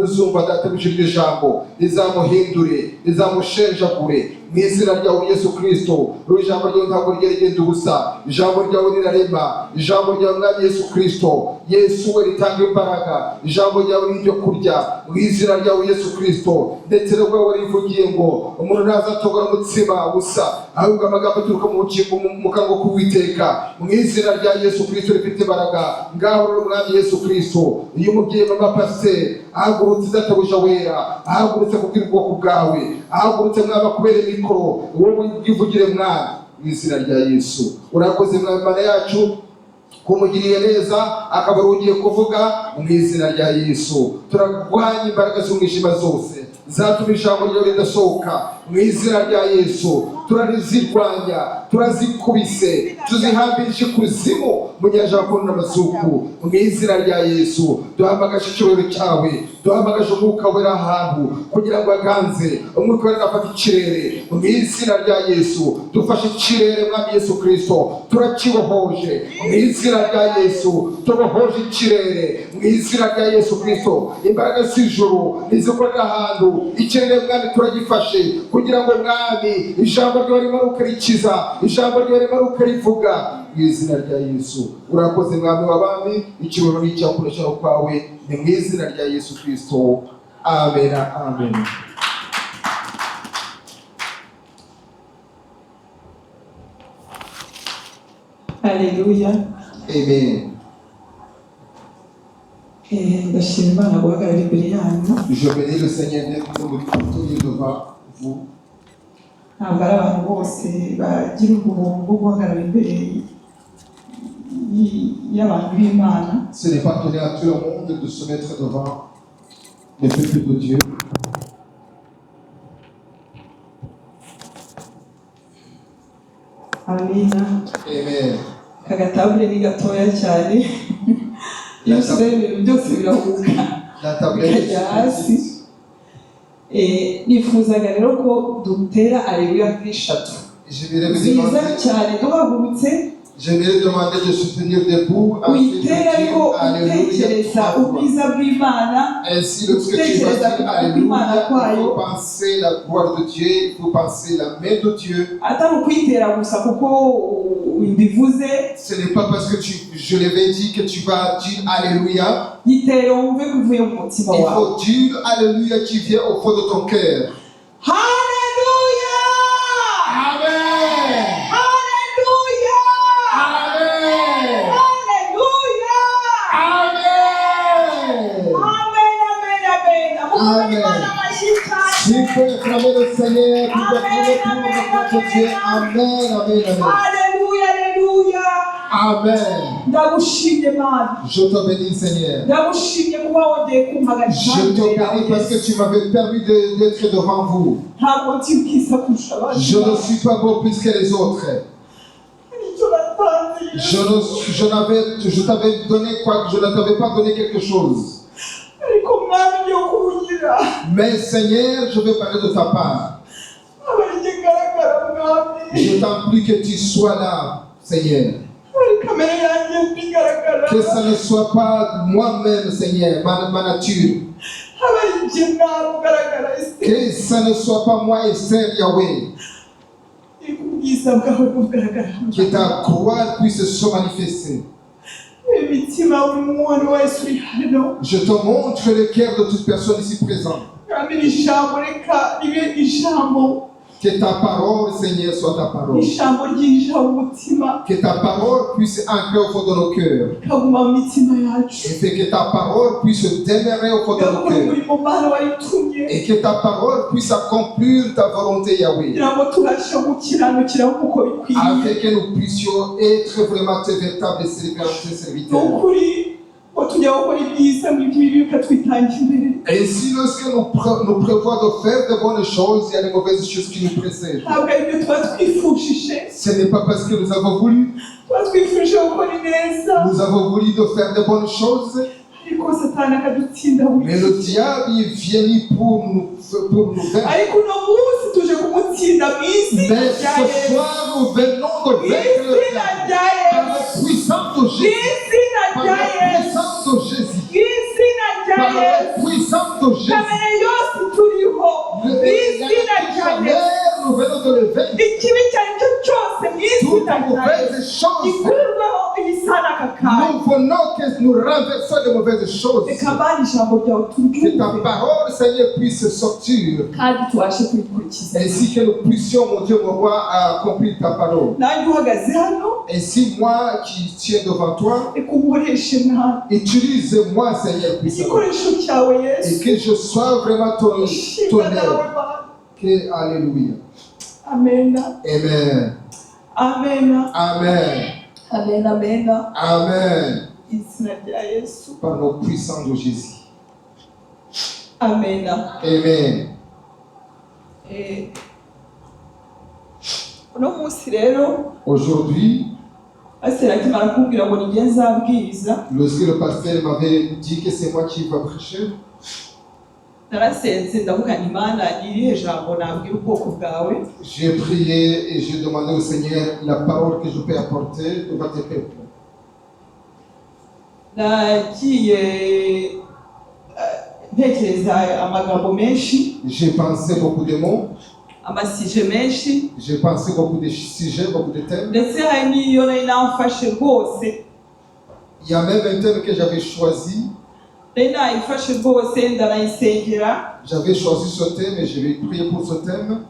uzumva databuje iryo jambo rizamuhindure rizamushenjagure mu izina ryawe Yesu Kristo. Ijambo ryawe ntabwo rigenda ubusa, ijambo ryawe rirarema, ijambo ryawe mwami Yesu Kristo. Yesu we ritanga imbaraga, ijambo ryawe ni ibyo kurya mu izina ryawe Yesu Kristo. Ndetse rwawe rivugiye ngo umuntu ntazatogora umutsima gusa, ahubwo amagambo aturuka mu bugingo mu kanwa k'Uwiteka, mu izina rya Yesu Kristo rifite imbaraga. Ngaho rero mwami Yesu Kristo, iyo umubyeyi mama pasiteri ahagurutse databuja wera, ahagurutse kubwira ubwoko bwawe, ahagurutse mwaba kubera mikoro, wowe uvugire mwami mu izina rya Yesu. Urakoze mwami Mana yacu kumugiriye neza, akaba ugiye kuvuga mu izina rya Yesu. Turagwanya imbaraga z'umwijima zose zatuma ijambo ryawe ridasohoka mu izina rya Yesu. Turazirwanya, turazikubise, tuzihambirije kuzimu mu nyanja y'amakuru n'amazuku mu izina rya Yesu. Duhamagaje icyubahiro cyawe, duhamagaje umwuka wera ahantu kugira ngo aganze, umwuka wera afate ikirere mu izina rya Yesu. Dufashe ikirere mwami Yesu Kristo, turakibohoje mu izina rya Yesu. Tubohoje ikirere mu izina rya Yesu Kristo. Imbaraga z'ijuru nizikorera ahantu, ikirere mwami turagifashe kugira ngo mwami ijambo ryawe rimanuke rikiza, ijambo ryawe rimanuke rivuga mu izina rya Yesu. Urakoze mwami w'abami, icyubahiro n'icyaha kurushaho kwawe ni mu izina rya Yesu Kristo. Amen, amen. Alléluia. Amen. Ndashima Imana guhagarara imbere yanyu. Je bénis le Seigneur d'être devant vous. Ntabwo ari abantu bose bagira ubuntu bwo guhagarara imbere y'abantu b'Imana. Ce n'est pas donné à tout le monde de se mettre devant le peuple de Dieu. Amina. Amen. Kagatabule ni gatoya cyane. Ibintu byose birahuka. La tablette Bikajya hasi. Nifuzaga rero ko dutera aleluya nk'eshatu. Nziza cyane duhagurutse. J'aimerais demander de se tenir debout uitera ariko utekereza ubwiza bw'Imana. Ainsi, lorsque tu vas dire Alléluia, il faut penser la gloire de Dieu, il faut penser la main de Dieu. Atari ukwitera gusa kuko mbivuze. Ce n'est pas parce que je l'avais dit que tu vas dire Alléluia. Yitere wumve bivuye mu mutima wawe. Il faut dire Alléluia qui vient au fond de ton cœur. Alléluia! Amen! Alléluia! Amen! Alléluia! Amen! Amen. Si tu peux acclamer le Seigneur, tu peux acclamer pour notre Dieu. Amen, amen, amen. Alléluia, alléluia. Amen. Ndagushimye Mana. Je te bénis, Seigneur. Ndagushimye kuba wongeye kumpagarika. Je te bénis parce que tu m'avais permis d'être devant vous. Ntabwo ntiwikisa kurusha abandi. Je ne suis pas beau plus que les autres. Je t'avais donné quoi? Je ne t'avais pas donné quelque chose. Mais Seigneur, je veux parler de ta part. Je t'en prie que tu sois là, Seigneur. Que ça ne soit pas moi-même, Seigneur, ma nature. Que ça ne soit pas moi, Esther, Yahweh. Que ta gloire puisse se manifester. Je te montre le cœur de toute personne ici présente. Que ta parole, Seigneur, soit ta parole. Que ta parole puisse ancrer au fond de nos cœurs. Et que ta parole puisse demeurer au fond de nos cœurs. Et que ta parole puisse accomplir ta volonté, Yahweh. Afin que nous puissions être vraiment tes véritables serviteurs. Et si lorsque nous prévoyons de faire de bonnes choses, il y a de mauvaises choses qui nous précèdent. Ce n'est pas parce que nous avons voulu. Nous avons voulu de faire de bonnes choses. Mais le diable est venu pour nous vaincre. Mais ce soir, nous venons de vaincre le diable par la puissance de Jésus. Par la puissance de Jésus. Par la puissance de Jésus. kamere yose turiho mu izina rya Yesu. Nous venons de lever Ikibi icyo ari cyo cyose mu toutes izina rya mauvaises Yesu choses. gikurweho igisana aka kanya. Nous venons que nous renversons les mauvaises choses. Reka bari ijambo ryawe Que ta turyumve parole, Seigneur, puisse sortir. kandi tubashe kurikurikiza. Ainsi que nous puissions, mon Dieu, mon roi, accomplir ta parole. Nanjye uhagaze hano Ainsi, moi qui tiens devant toi, reka unkoreshe nabi. utilise-moi, Seigneur, puissamment. Igikoresho cyawe Et Yesu. que je sois vraiment ton Shimwa nawe aide. Baba. Que, alléluia. Amena. Amen. Amena. Amen. Amena. Amena. Amen. Izina rya Yesu. Par le puissant de Jésus. Amena. Amen. Uno munsi rero Aujourd'hui, Pasiteri akimara kumbwira ngo nijye nzabwiriza, lorsque le pasteur m'avait dit que c'est moi qui va prêcher, narasenze ndavuga nti Mana ni irihe jambo nabwira ubwoko bwawe. j'ai prié et j'ai demandé au Seigneur la parole que je peux apporter devant tes peuples. Nagiye ntekereza amagambo menshi, J'ai pensé beaucoup de mots, amasije menshi, j'ai pensé beaucoup de sujets, beaucoup de thèmes. ndetse hari n'iyo nari namfashe rwose, Il y a même un thème que j'avais choisi. nari nayifashe rwose ndanayisengera. J'avais choisi ce thème et je vais prier pour ce thème.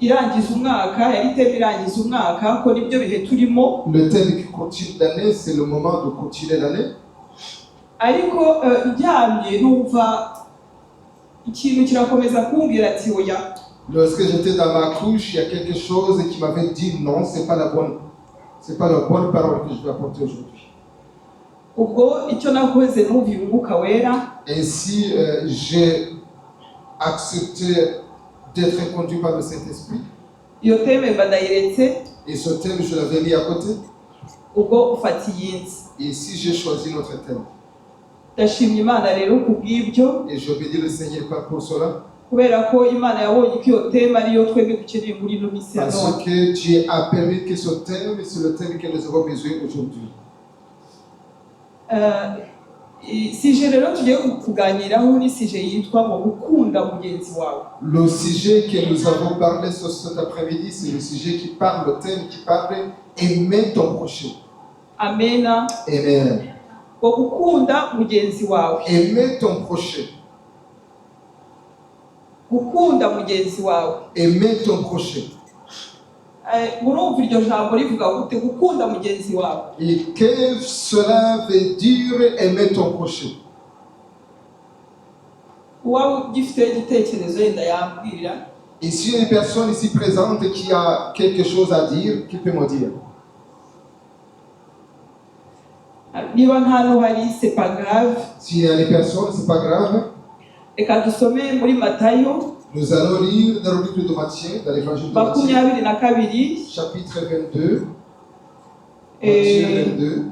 Irangiza umwaka, yari iteme irangiza umwaka ko nibyo bihe turimo. Le thème qui continue l'année, c'est le moment de continuer l'année. Ariko ndyamye numva ikintu kirakomeza kumbwira ati oya. Lorsque j'étais dans ma couche, il y a quelque chose qui m'avait dit non, c'est pas la bonne parole que je dois apporter aujourd'hui. Ubwo icyo nakoze numviye umwuka wera. Ainsi, j'ai accepté d'être conduit par le Saint-Esprit. Iyo teme badayiretse. Et ce thème, je l'avais mis à côté. Ubwo ufata iyinzi. Et ici, j'ai choisi notre thème. Ndashimye Imana rero kubw'ibyo. Et je bénis le Seigneur pour cela. Kubera ko Imana yabonye ko iyo teme ariyo twebwe dukeneye muri ino minsi ya none. Parce que Dieu a permis que ce thème, c'est le thème que nous avons besoin aujourd'hui. Sije rero tugiye kuganiraho ni sije yitwa ngo gukunda mugenzi wawe. Le sujet que nous avons parlé cet après-midi, c'est le sujet qui parle, le thème qui parle aimer ton prochain. Amena. Amen. Ngo gukunda mugenzi wawe. Aimer ton prochain. Gukunda mugenzi wawe. Aimer ton prochain. Murumva iryo jambo rivuga gute gukunda mugenzi wawe? Et que cela veut dire aimer ton prochain? Uwaba ugifite igitekerezo yenda yambwira. Et s'il y a une personne ici présente qui a quelque chose à dire, qui peut me dire? Niba nta n'uhari c'est pas grave. S'il y a des personnes, c'est pas grave. Reka dusome muri Matayo. Nous allons lire dans le livre de Matthieu, dans l'évangile de Matthieu, 22, chapitre 22. Matthieu 22,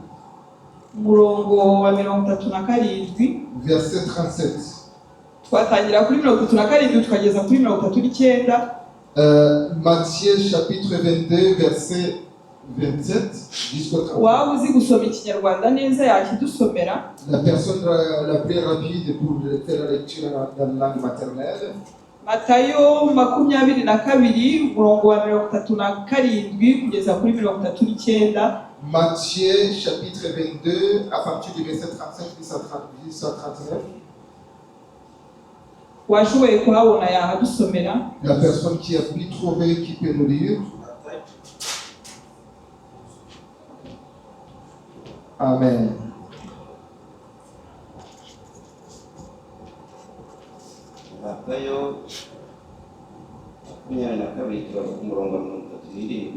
umurongo wa 37. verset 37. Twatangira kuri 37 tukageza kuri 39. Matthieu chapitre 22, verset 27 jusqu'au 30. Waba uzi gusoma ikinyarwanda neza yakidusomera. La personne la plus rapide pour faire la lecture dans la langue maternelle. Matayo 22, umurongo wa 37 kugeza kuri 39. Matthieu chapitre 22, à partir du verset 35 jusqu'à 39. Washoboye kuhabona yahadusomera. La personne qui a pu trouver, qui peut nous lire. Amen. Matayo 22 turava ku murongo wa 37.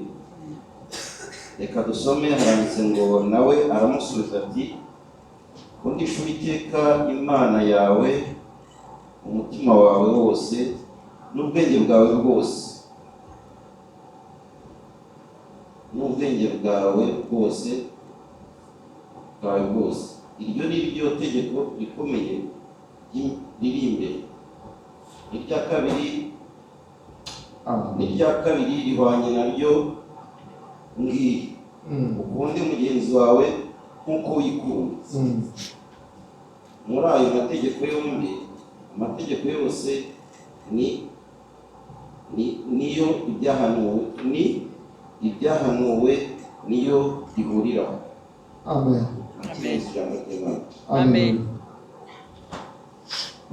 Reka dusome, haranditse ngo nawe aramusubiza ati kundisha Uwiteka Imana yawe umutima wawe wose n'ubwenge bwawe bwose iryo ni ryo tegeko rikomeye riri imbere. Irya kabiri rihwanye naryo ngiri ukunde mugenzi wawe nk'uko wikunda. muri ayo mategeko yombi, amategeko yose niyo ibyahanuwe niyo ihuriraho. Amen. Amen. Amen.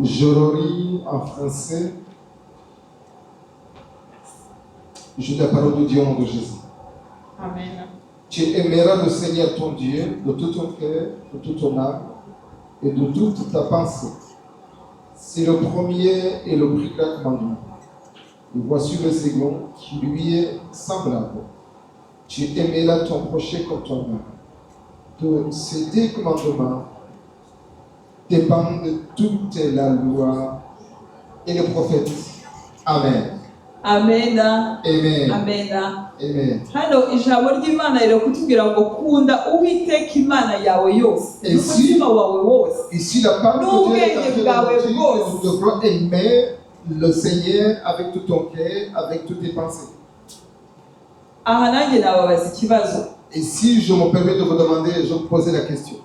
Je le lis en français. Je lis la parole de Dieu au nom de Jésus. Amen. Tu aimeras le Seigneur ton Dieu de tout ton cœur, de toute ton âme et de toute ta pensée. C'est le premier et le plus grand commandement. Et voici le second qui lui est semblable. Tu aimeras ton prochain comme toi-même. De ces deux commandements dépendent toute la loi et les prophètes. Amen. Amen. Amen. Amen. Amen. Hano ijambo ry'Imana rero kutubwira ngo kunda Uwiteka Imana yawe yose n'umutima wawe wose. Ici la parole de Dieu est en train de dire que tu devras aimer le Seigneur avec tout ton cœur, avec toutes tes pensées. Aha nanjye nababaza ikibazo. Et si je me permets de vous demander, je vous poser la question.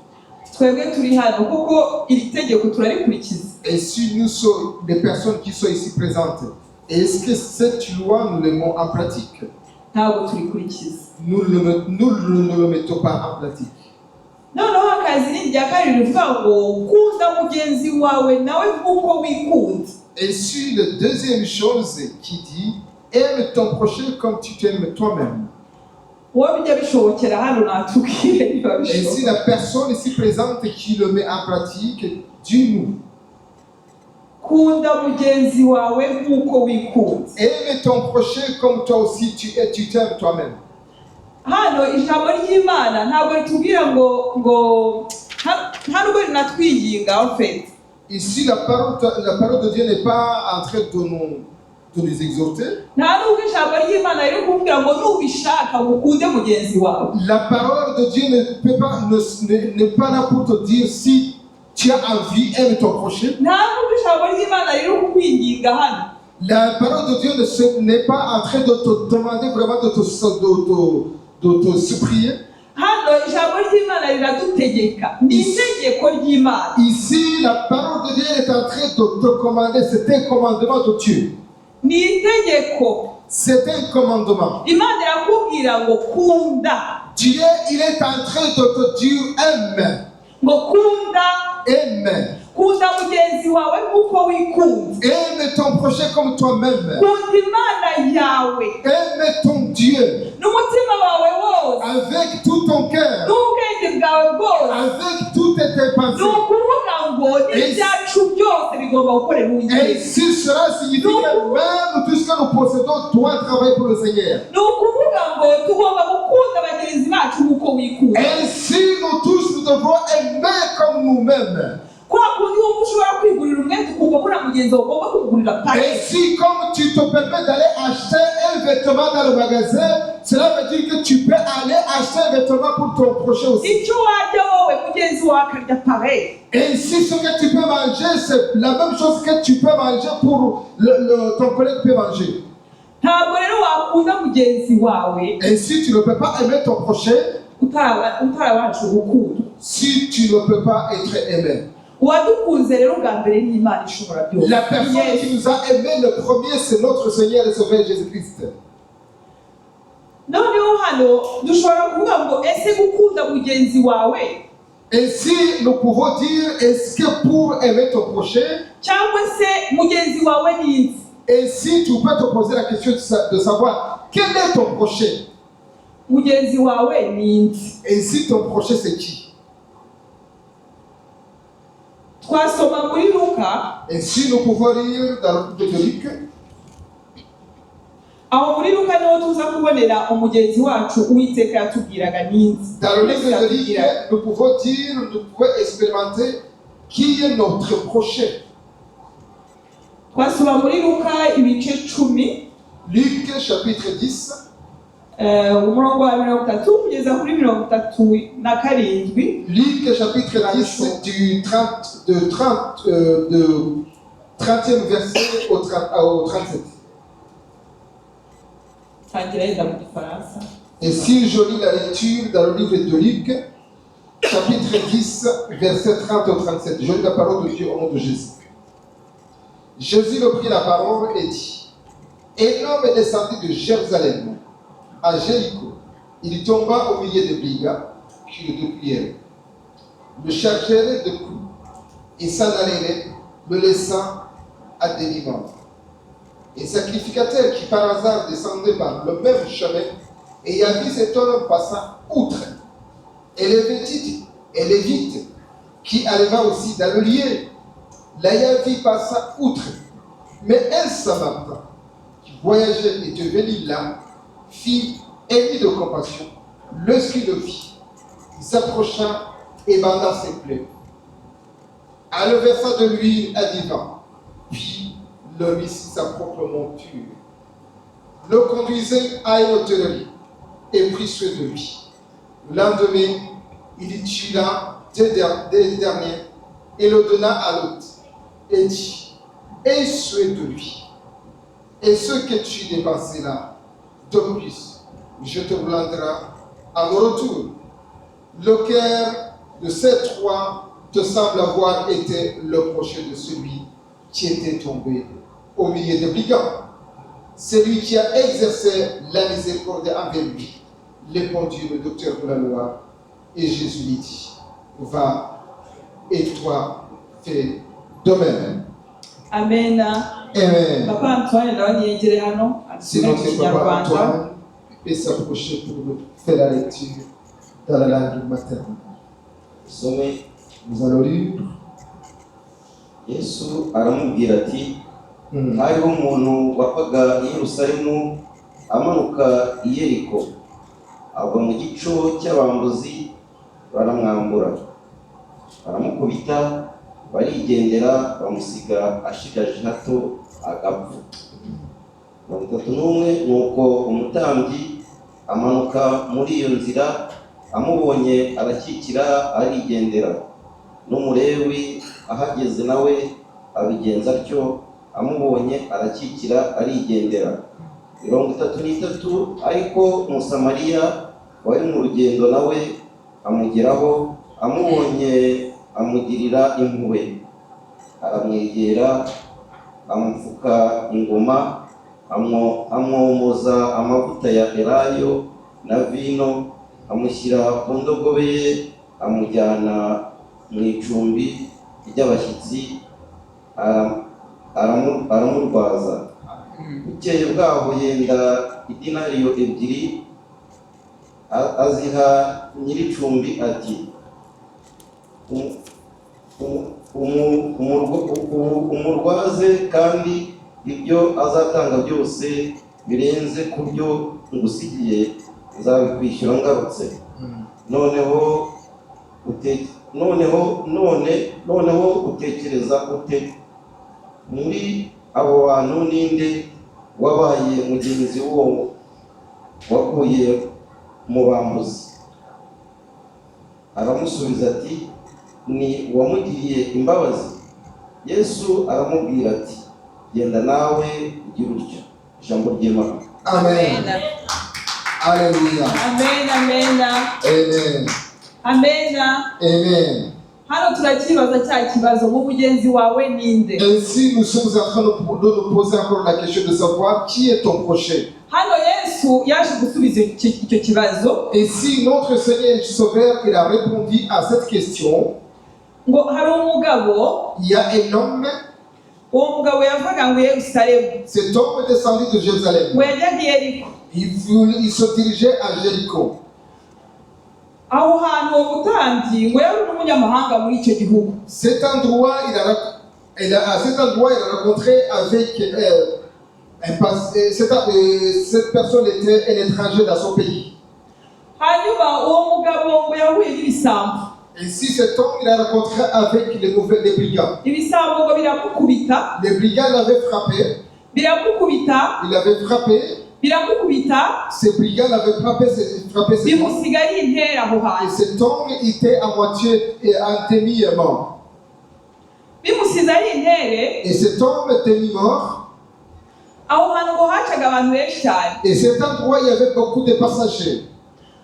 Twebwe turi hano kuko iri tegeko turarikurikiza. Et si nous sommes des personnes qui sont ici présentes, est-ce que cette loi nous le mettons en pratique? Ntabwo turikurikiza. Nous ne le mettons pas en pratique. Noneho akazi ni irya kabiri rivuga ngo kunda mugenzi wawe nawe nk'uko wikunda. Et si la deuxième chose qui dit, aime ton prochain comme tu t'aimes toi-même. Wowe bijya bishobokera hano natubwire niba Et si bishoboka. la personne ici présente qui le met en pratique, dis-nous. Kunda mugenzi wawe nk'uko wikunda. Aime ton prochain comme toi aussi tu t'aimes toi-même. Hano ijambo ry'Imana ntabwo ritubwira ngo nta nubwo rinatwiyinga en fait. Ici la parole de Dieu n'est pas en train de nous exhorter. Nta nubwo ijambo ry'Imana riri kuvuga ngo nubishaka ukunde mugenzi wawe. La parole de Dieu n'est pas là pour te dire si tu as envie, aime ton prochain. Nta nubwo ijambo ry'Imana riri kukwinginga hano. La parole de Dieu n'est pas en train de te demander vraiment de te supplier. Hano ijambo ry'Imana riradutegeka. Ni itegeko ry'Imana. Ici, la parole de Dieu est en train de te commander. C'est un commandement de Dieu. Ni itegeko. C'est un commandement. Imana irakubwira ngo kunda. Dieu, il est en train de te dire aime. Ngo kunda. Aime. Kunda mugenzi wawe nk'uko wikunda. Aime ton prochain comme toi-même. Kunda Imana yawe. Aime ton Dieu. N'umutima wawe wose. Avec tout ton cœur. N'ubwenge bwawe bwose. Avec toutes tes Ni pensées. ukuvuga ngo n'ibyacu byose bigomba gukorera Et Uwiteka. si cela signifie que même tout ce que nous possédons doit travailler pour le Seigneur. Ni ukuvuga ngo tugomba gukunda bagenzi bacu nk'uko wikunda. Et si nous tous nous devons aimer comme nous-mêmes. Kwa kundi wumva ushobora kwigurira umwenda ukumva ko na mugenzi wawe ugomba kugurira Et pake. si comme tu te permets d'aller acheter un vêtement dans le magasin, cela veut dire que tu peux aller acheter un vêtement pour ton prochain aussi. Icyo warya wowe mugenzi wawe akarya pareil. Et si ce que tu peux manger, c'est la même chose que tu peux manger pour ton collègue peut manger. Ntabwo rero wakunda mugenzi wawe Et si tu ne peux pas aimer ton prochain, utarabanje gukunda. si tu ne peux pas être aimé. Uwadukunze rero bwa mbere ni Imana ishobora byose. La personne qui nous a aimé le premier, c'est notre Seigneur et Sauveur Jésus-Christ. Noneho hano dushobora kuvuga ngo ese gukunda mugenzi wawe Et si nous pouvons dire, est-ce que pour aimer ton prochain, cyangwa se mugenzi wawe ni nzi. et si tu peux te poser la question de savoir quel est ton prochain, Mugenzi wawe ni nzi. et si ton prochain c'est qui? Twasoma muri Luka. Et si nous pouvons lire dans le livre de Luc, aho muri Luka niho tuza kubonera umugenzi wacu Uwiteka yatubwiraga ni nzi. dans le livre de Luc, nous pouvons dire, nous pouvons expérimenter qui est notre prochain. Twasoma muri Luka ibice 10. Luc chapitre 10, umurongo wa 30 kugeza kuri 37. Luc chapitre 10 du 30e verset au 37. Tangira yenda mu Gifaransa. Et si je lis la lecture dans le livre de Luc, chapitre 10, versets 30 au 37. Je lis la parole de Dieu au nom de Jésus. Jésus reprit la parole et dit, un homme est descendu de Jérusalem à Jéricho. Il tomba au milieu des brigands qui le dépouillèrent, le chargèrent de coups et s'en allèrent, le laissant à demi-mort. Un sacrificateur qui par hasard descendait par le même chemin et a vu cet homme passant outre, et les Lévites qui arriva aussi dans le lieu, l'ayant vu passant outre, mais un Samaritain qui voyageait et devenu là, fit ému de compassion, lorsqu'il le vit, il s'approcha et banda ses plaies, en le versant de l'huile à divin, puis le mit sur sa propre monture, le conduisait à une hôtellerie et prit soin de lui. Le lendemain, il y tua des derniers et le donna à l'autre et dit, aie soin de lui. Et ce que tu dépensais là, de plus, je te rendrai à mon retour. Le cœur de ces trois te semble avoir été le prochain de celui qui était tombé au milieu des brigands. Celui qui a exercé la miséricorde envers lui, répondit le docteur de la loi, et Jésus lui dit, va et toi fais de même. Amen. Amen. Papa Antoine nawe niyegere hano C'est asome mu notre papa Kinyarwanda. Antoine peut s'approcher pour nous faire la lecture dans la langue maternelle. Some Nous allons lire. Yesu aramubwira ati hariho umuntu wavaga i Yerusalemu amanuka i Yeriko, agwa mu gico cy'abambuzi, baramwambura, baramukubita, barigendera, bamusiga ashigaje hato agapfa. 31 Nuko umutambyi amanuka muri iyo nzira, amubonye arakikira arigendera. N'umulewi ahageze nawe abigenza atyo, amubonye arakikira arigendera. 33 Ariko Umusamariya wari mu rugendo nawe amugeraho, amubonye amugirira impuhwe, aramwegera, amupfuka ingoma, amwomoza amavuta ya elayo na vino, amushyira ku ndogobe ye, amujyana mu icumbi ry'abashyitsi, aramurwaza. Bukeye bwaho yenda idinariyo 2, aziha nyir'icumbi ati, umurwaze, kandi ibyo azatanga byose birenze ku byo ngusigiye nzabikwishyura ngarutse. Noneho utekereza ute? Muri abo bantu ninde wabaye mugenzi w'uwo wakuye mu bambuzi? Aramusubiza ati, ni uwamugiriye imbabazi. Yesu aramubwira ati, genda nawe ugira utyo. Ijambo ry'Imana. Amen. Alléluia. Amen. Amen. Amen. Amen. Amen. Hano turakibaza cya kibazo, mu mugenzi wawe ninde? Ainsi, nous sommes en train de nous poser encore la question de savoir qui est ton prochain. Hano Yesu yaje gusubiza icyo kibazo. Et si notre Seigneur et Sauveur, il a répondu à cette question, Ngo hari umugabo, il y a un homme, uwo mugabo yavaga ngo Yerusalemu, cet homme est descendu de Jérusalem. ngo yajyaga i Yeriko. Il se dirigeait à Jéricho. Aho hantu uwo mutambyi ngo yari n'umunyamahanga muri icyo gihugu. Cet endroit, à cet endroit, il a rencontré avec cette personne était un étranger dans son pays. Hanyuma uwo mugabo ngo yahuye n'ibisambo. Ainsi, cet homme, il a rencontré avec les brigands. Ibisambo ngo biramukubita. Les brigands l'avaient frappé. Biramukubita. Il avait frappé. Biramukubita. Ces brigands l'avaient frappé. Bimusiga ari intera aho Et hantu. cet homme était à moitié et en demi-mort. Bimusize ari intere. Et cet homme demi-mort. Aho hantu ngo hacaga abantu benshi cyane. Et cet endroit, il y avait beaucoup de passagers.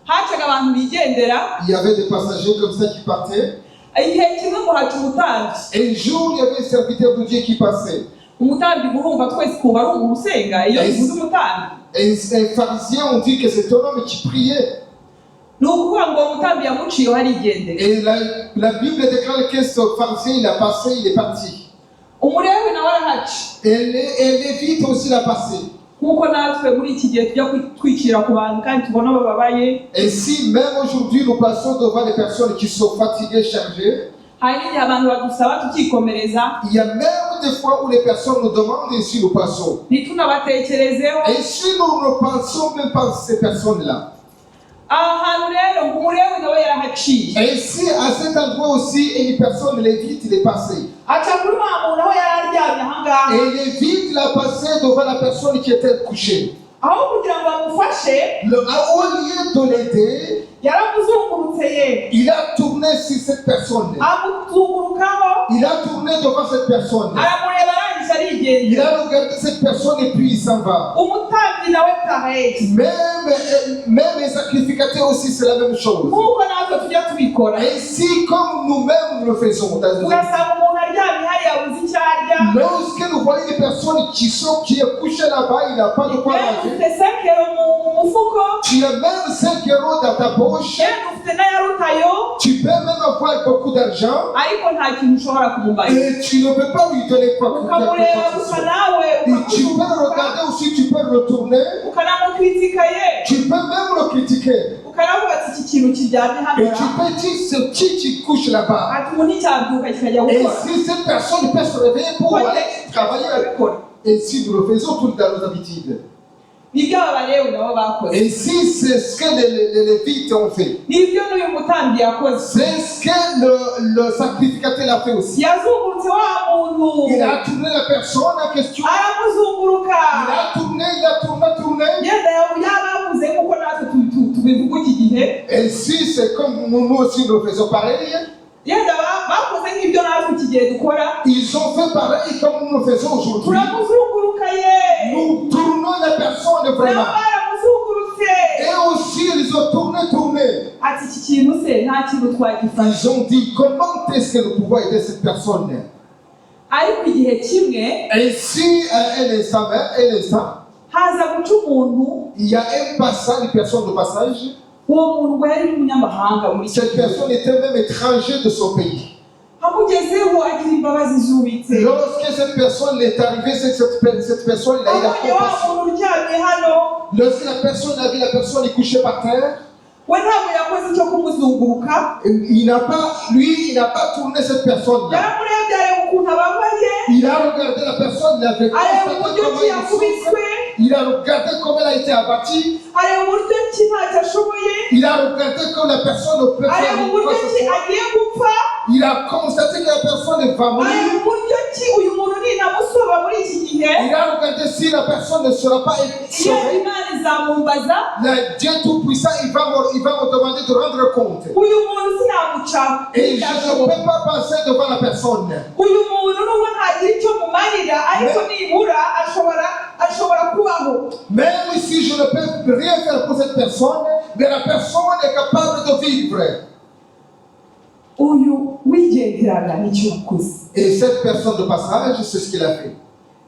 hacaga abantu bigendera Il y avait des passagers comme ça qui partaient. igihe kimwe ngo haca umutambyi Et un jour, il y avait un serviteur de Dieu qui passait. umutambyi murumva twese twumva ari umuntu usenga iyo tuvuze umutambyi Et un pharisien, on dit que c'est un homme qui priait. ni ukuvuga ngo umutambyi yamuciyeho arigendera. Et la Bible déclare que ce pharisien, il a passé, il est parti. umulewi nawe arahaca Et Lévite aussi l'a passé. nk'uko natwe muri iki gihe tujya twicira ku bantu kandi tubona bababaye. Et si même aujourd'hui nous passons devant des personnes qui sont fatiguées, chargées, hari n'igihe abantu badusaba tukikomereza il y a même des fois où les personnes nous demandent et si nous passons. ntitunabatekerezeho. Et si nous ne pensons même pas à ces personnes-là. aha hantu rero ngo umulewi nawe yarahaciye Et si à cet endroit aussi une personne Lévite, il est passé. aca kuri wa muntu aho yari aryamye ahangaha Et Lévite l'a passé devant la personne qui était couchée. aho kugira ngo amufashe Au lieu de l'aider, yaramuzungurutse ye il a tourné sur cette personne. amuzungurukaho Il a tourné devant cette personne. aramureba arangije Il arigendera. a regardé cette personne et puis il s'en va. umutambyi nawe pareil Même les sacrificateurs aussi, c'est la même chose. nk'uko natwe tujya tubikora Ainsi comme nous-mêmes nous le faisons. ugasanga umuntu aryamye hariya abuze icyo arya Lorsque nous voyons des personnes qui est couchées là-bas, il n'a pas de quoi manger. ufite sekero mu mufuko Tu as même 5 euros dans ta poche. ufite n'ayarutayo Tu peux même avoir beaucoup d'argent. ariko nta kintu ushobora kumubaza Et tu ne peux pas lui donner quoi que ukamureba ce gusa soit. nawe Et tu peux le regarder aussi, tu peux le retourner. ukanamukritika ye Tu peux même le critiquer. ukanavuga ati iki kintu kiryamye hano Et tu peux dire ce qui couche là-bas. ati ubu nticyabyuka kikajya Et gukora si cette personne peut se réveiller pour aller travailler avec toi. Et si nous le faisons tout dans nos habitudes. nibyo abalewi nabo bakoze Et si c'est ce que les Lévites ont fait. nibyo n'uyu mutambyi yakoze. C'est ce que le sacrificateur a fait aussi. yazungurutse wa muntu Il a tourné la personne en question. aramuzunguruka Il a tourné. yenda yabavuze nk'uko natwe tubivuga iki gihe Et si c'est comme nous aussi nous faisons pareil. yenda bakoze nk'ibyo natwe iki gihe dukora Ils ont fait pareil comme nous le faisons aujourd'hui. turamuzunguruka ye Nous tournons la personne vraiment. nabo baramuzungurutse Et aussi ils ont tourné. ati iki kintu se nta kintu twagifasha. Ils ont dit comment est-ce que nous pouvons aider cette personne. ariko igihe kimwe Et si à un instant, haza guca umuntu il y a un passage, une personne de passage. uwo muntu ngo yari n'umunyamahanga muri icyo Cette gihe personne était même étrangère de son pays. amugezeho agira imbabazi zubitse Lorsque cette personne est arrivée, cette personne, il a eu la abonye wa compassion. muntu uryamye hano Lorsque la personne a vu la personne est couchée par terre, we ntabwo yakoze icyo kumuzunguruka il n'a pas tourné cette personne-là. yaramurebye areba ukuntu ababaye Il a regardé la personne, il avait areba constaté uburyo comment ki il yakubiswe souffre. Il a regardé comment elle a été abattue. areba uburyo ki ntacyo ashoboye Il a regardé que la personne ne peut areba faire uburyo quoi que ki ce soit. agiye gupfa Il a constaté que la personne va areba mourir. uburyo ki uyu muntu ninamusoba muri iki gihe Il a regardé si la personne ne sera pas iyo sauvée. imana izamumbaza Le Dieu Tout-Puissant, il va me demander de rendre compte. uyu muntu sinamuca Et je ne peux pas passer devant la personne. uyu muntu nubwo ntagira icyo mumarira ariko nibura ashobora kubaho. Même si je ne peux rien faire pour cette personne, mais la personne est capable de vivre. uyu wigenderaga nicyo yakoze. Et cette personne de passage, c'est ce qu'il a fait.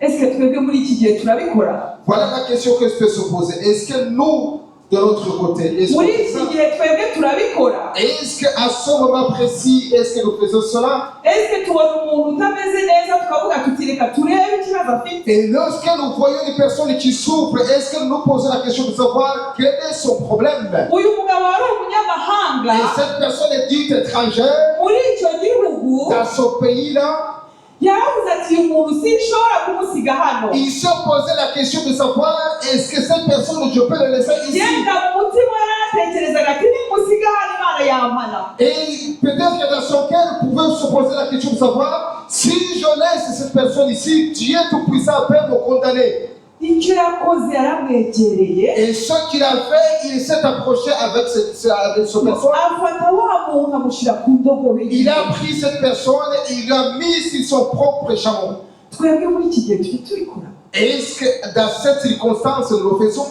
ese twebwe muri iki gihe turabikora? Voilà la question que je peux se poser. Est-ce que nous, de notre côté, est-ce muri que iki gihe twebwe turabikora? est-ce qu'à ce moment précis, est-ce que nous faisons cela? ese tubona umuntu utameze neza tukavuga tuti reka turebe ikibazo afite? Et lorsque nous voyons des personnes qui souffrent, est-ce que nous nous posons la question de savoir quel est son problème? uyu mugabo wari umunyamahanga Et cette personne est dite étrangère muri icyo gihugu dans son pays-là. yaravuze ati uyu muntu sinshobora kumusiga hano. Il se posait la question de savoir est-ce que cette personne, je peux la laisser ici? yenda mu mutima yaratekerezaga ati nimusiga hano imana yampana. Et peut-être que dans son cœur, il pouvait se poser la question de savoir si je laisse cette personne ici, Dieu Tout-Puissant peut me condamner. icyo yakoze yaramwegereye Et ce qu'il a fait, il s'est approché avec cette personne. afata wa muntu amushyira ku ndogobe ye. Il a pris cette personne et il l'a mis sur son propre chameau. twebwe muri iki gihe turi tubikora? Est-ce que dans cette circonstance, nous le faisons?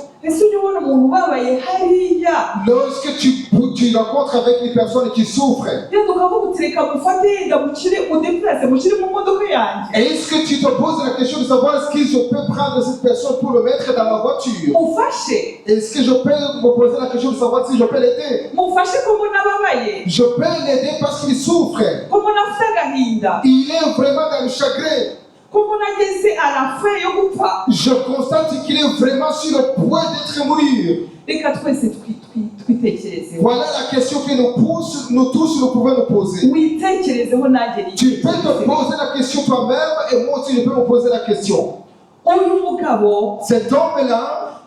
Lorsque tu rencontres avec les personnes qui souffrent, est-ce que tu te poses la question de savoir est-ce que je peux prendre cette personne pour le mettre dans ma voiture? Est-ce que je peux me poser la question de savoir si je peux l'aider? Je peux l'aider parce qu'il souffre. Il est vraiment dans le chagrin. Je constate qu'il est vraiment sur le point d'être mourir. Voilà la question que nous tous nous pouvons nous poser. Tu peux te poser la question toi-même et moi aussi je peux me poser la question. Cet homme-là,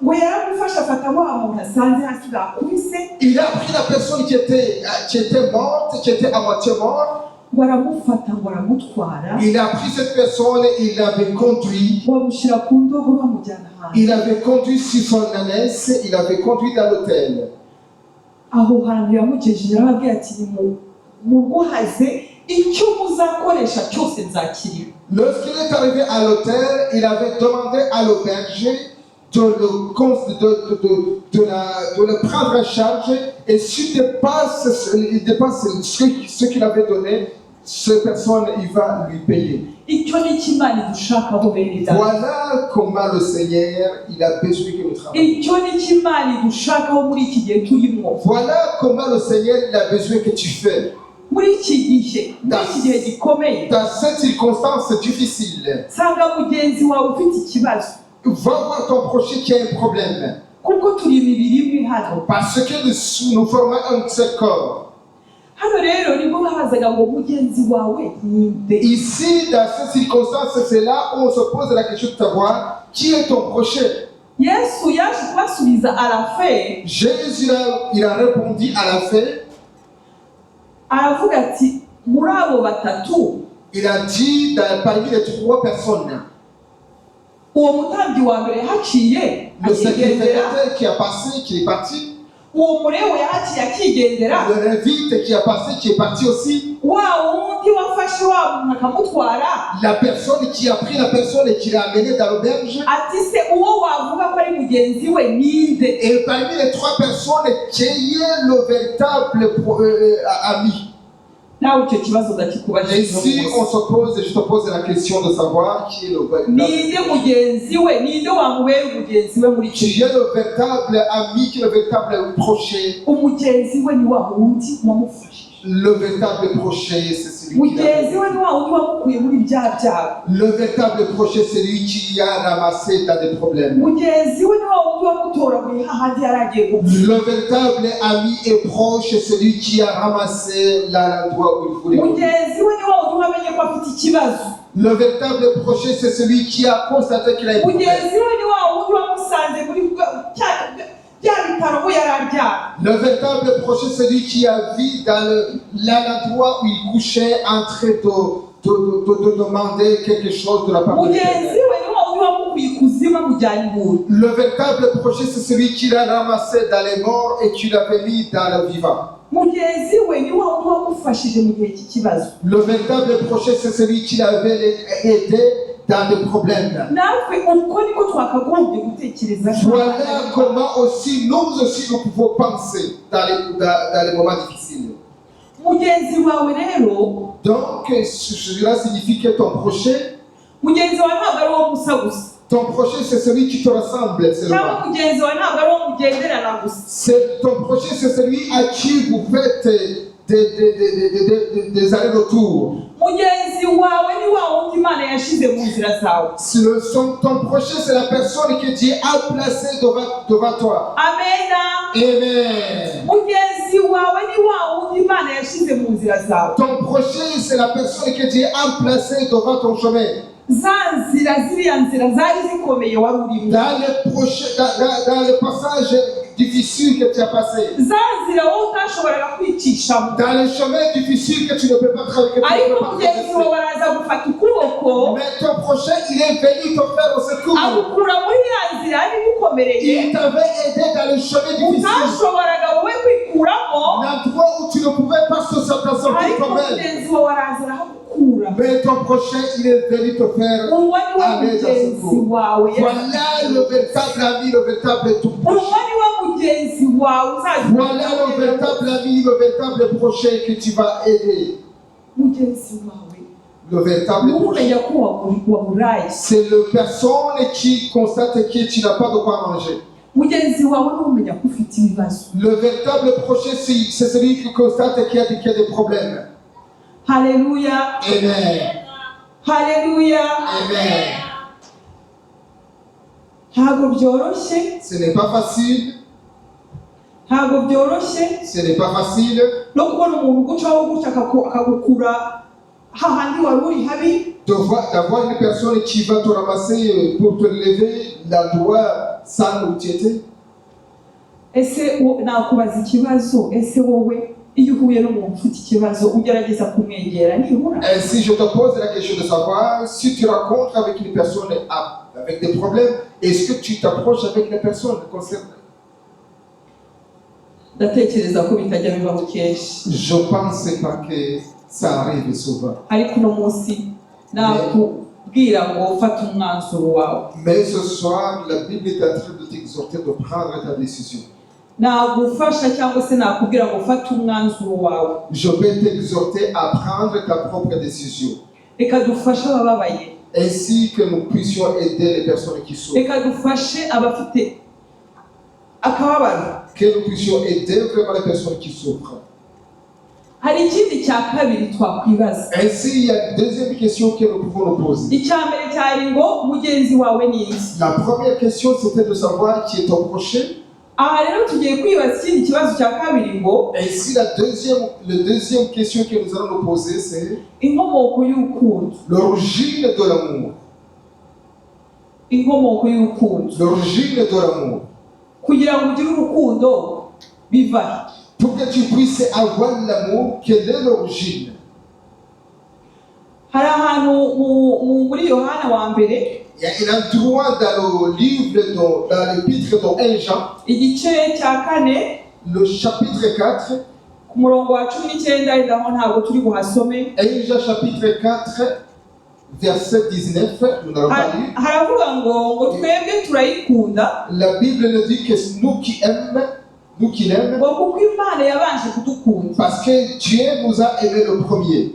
il a pris la personne qui était morte, qui était à moitié morte. Il a pris cette personne et il l'avait conduit. Il avait conduit sur son ânesse, il avait conduit dans l'hôtel. Lorsqu'il est arrivé à l'hôtel, il avait demandé à l'auberge de le prendre en charge, et s'il dépasse ce qu'il avait donné, cette personne il va lui payer. Voilà comment le Seigneur il a besoin que nous travaillions. Voilà comment le Seigneur il a besoin que tu fais. Dans cette circonstance difficile, va voir ton prochain qui a un problème. Parce que nous formons un seul corps. Ici, dans cette circonstance, c'est là où on se pose la question de savoir qui est ton prochain. Jésus il a répondu à la fin. Il a dit parmi les trois personnes, le sacrificateur qui a passé, qui est parti, le lévite qui a passé, qui est parti aussi, la personne qui a pris la personne et qui l'a amené dans l'auberge, et parmi les trois personnes qui est le véritable ami. Et si on se pose, je te pose la question de savoir qui est le véritable ami, qui est le véritable prochain. Le véritable prochain, c'est celui qui le véritable prochain, c'est lui qui a ramassé dans des problèmes. Le véritable ami et proche, c'est celui qui a ramassé l'endroit où il voulait. Le véritable prochain, c'est celui qui a constaté qu'il a un problème. Le véritable prochain, c'est celui qui a vu dans l'endroit où il couchait en train de demander quelque chose de la part de Dieu. Le véritable prochain, c'est celui qui l'a ramassé dans les morts et qui l'avait mis dans le vivant. Le véritable prochain, c'est celui qui l'avait aidé dans des problèmes. Voilà comment aussi nous pouvons penser dans les moments difficiles. Donc cela signifie que ton prochain, c'est celui qui te ressemble seulement. Ton prochain, c'est celui à qui vous faites des allers-retours. Ton prochain, c'est la personne que Dieu a placée devant toi. Amen. Ton prochain, c'est la personne que Dieu a placée devant ton chemin. Dans le passage difficile que tu as passé, dans le chemin difficile que tu ne peux pas traverser, mais ton prochain il est venu te faire au secours. Il t'avait aidé dans le chemin difficile, l'endroit où tu ne pouvais pas sortir toi-même. agukura. Mais ton prochain, il est venu te faire Uwo ni wo aller dans ce mugenzi cours. wawe. Voilà le véritable ami, le véritable tout Uwo prochain. ni wo mugenzi wawe uzaza. Voilà le véritable ami, le véritable prochain que tu vas aider. Mugenzi wawe. Le véritable prochain. Numenya ko waburaye. C'est le personne qui constate que tu n'as pas de quoi manger. Mugenzi wawe numenya ko ufite ibibazo. Le véritable prochain, c'est celui qui constate qu'il y a des problèmes. Haleluya. Amen. Haleluya. Amen. Ntabwo byoroshye. Ce n'est pas facile. Ntabwo byoroshye. Ce n'est pas facile. No kubona umuntu gucaho gutya akagukura hahandi wari uri habi. D'avoir une personne qui va te ramasser pour te lever l'endroit sans où tu étais. Ese nakubaza ikibazo, ese wowe iyo uhuye n'umuntu ufite ikibazo ugerageza kumwegera nibura? Si je te pose la question de savoir si tu rencontres avec une personne avec des problèmes, est-ce que tu t'approches avec les personnes concernées? Ndatekereza ko bitajya bibaho kenshi. Je pense pas que ça arrive souvent. Ariko uno munsi nakubwira ngo fata umwanzuro wawe. Mais ce soir, la Bible est en train de t'exhorter de prendre ta décision. Nagufasha cyangwa se nakubwira ngo fata umwanzuro wawe. Je peux t'exhorter à prendre ta propre décision. Reka dufashe abababaye. Ainsi que nous puissions aider les personnes qui souffrent. Reka dufashe abafite akababaro. Que nous puissions aider vraiment les personnes qui souffrent. Hari ikindi cya kabiri twakwibaza. Ainsi, il y a une deuxième question que nous pouvons nous poser. Icya mbere cyari ngo mugenzi wawe ni iki? La première question, c'était de savoir qui est ton prochain. Aha rero tugiye kwibaza ikindi kibazo cya kabiri ngo Ainsi, la deuxième question que nous allons nous poser, c'est inkomoko y'urukundo. l'origine de l'amour. Inkomoko y'urukundo. L'origine de l'amour. Kugira ngo ugire urukundo biva. Pour que tu puisses avoir l'amour, quelle est l'origine? Hari ahantu muri Yohana wa mbere, Il y a un endroit dans le livre, dans l'épître de 1 Jean, igice cya kane le chapitre 4, ku murongo wa 19 ndaho ntabwo turi buhasome. 1 Jean chapitre 4, verset 19, nous n'avons pas lu. Haravuga ngo twebwe turayikunda. La Bible nous dit que nous qui l'aimons, ngo kuko Imana yabanje kudukunda. parce que Dieu nous a aimés le premier.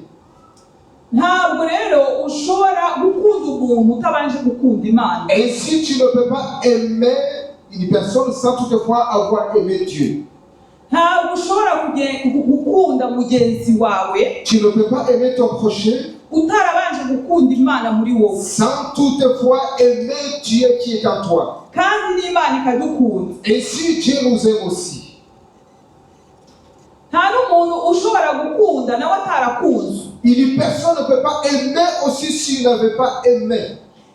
Ntabwo rero ushobora gukunda umuntu utabanje gukunda Imana. Et si tu ne peux pas aimer une personne sans toutefois avoir aimé Dieu, Ntabwo ushobora gukunda mugenzi wawe tu ne peux pas aimer ton prochain utarabanje gukunda Imana muri wowe. sans toutefois aimer Dieu qui est en toi. Kandi n'Imana ikadukunda. Et si Dieu nous aime aussi, nta n'umuntu ushobora gukunda nawe atarakunzwe. une personne ne peut pas aimer aussi s'il n'avait pas aimé.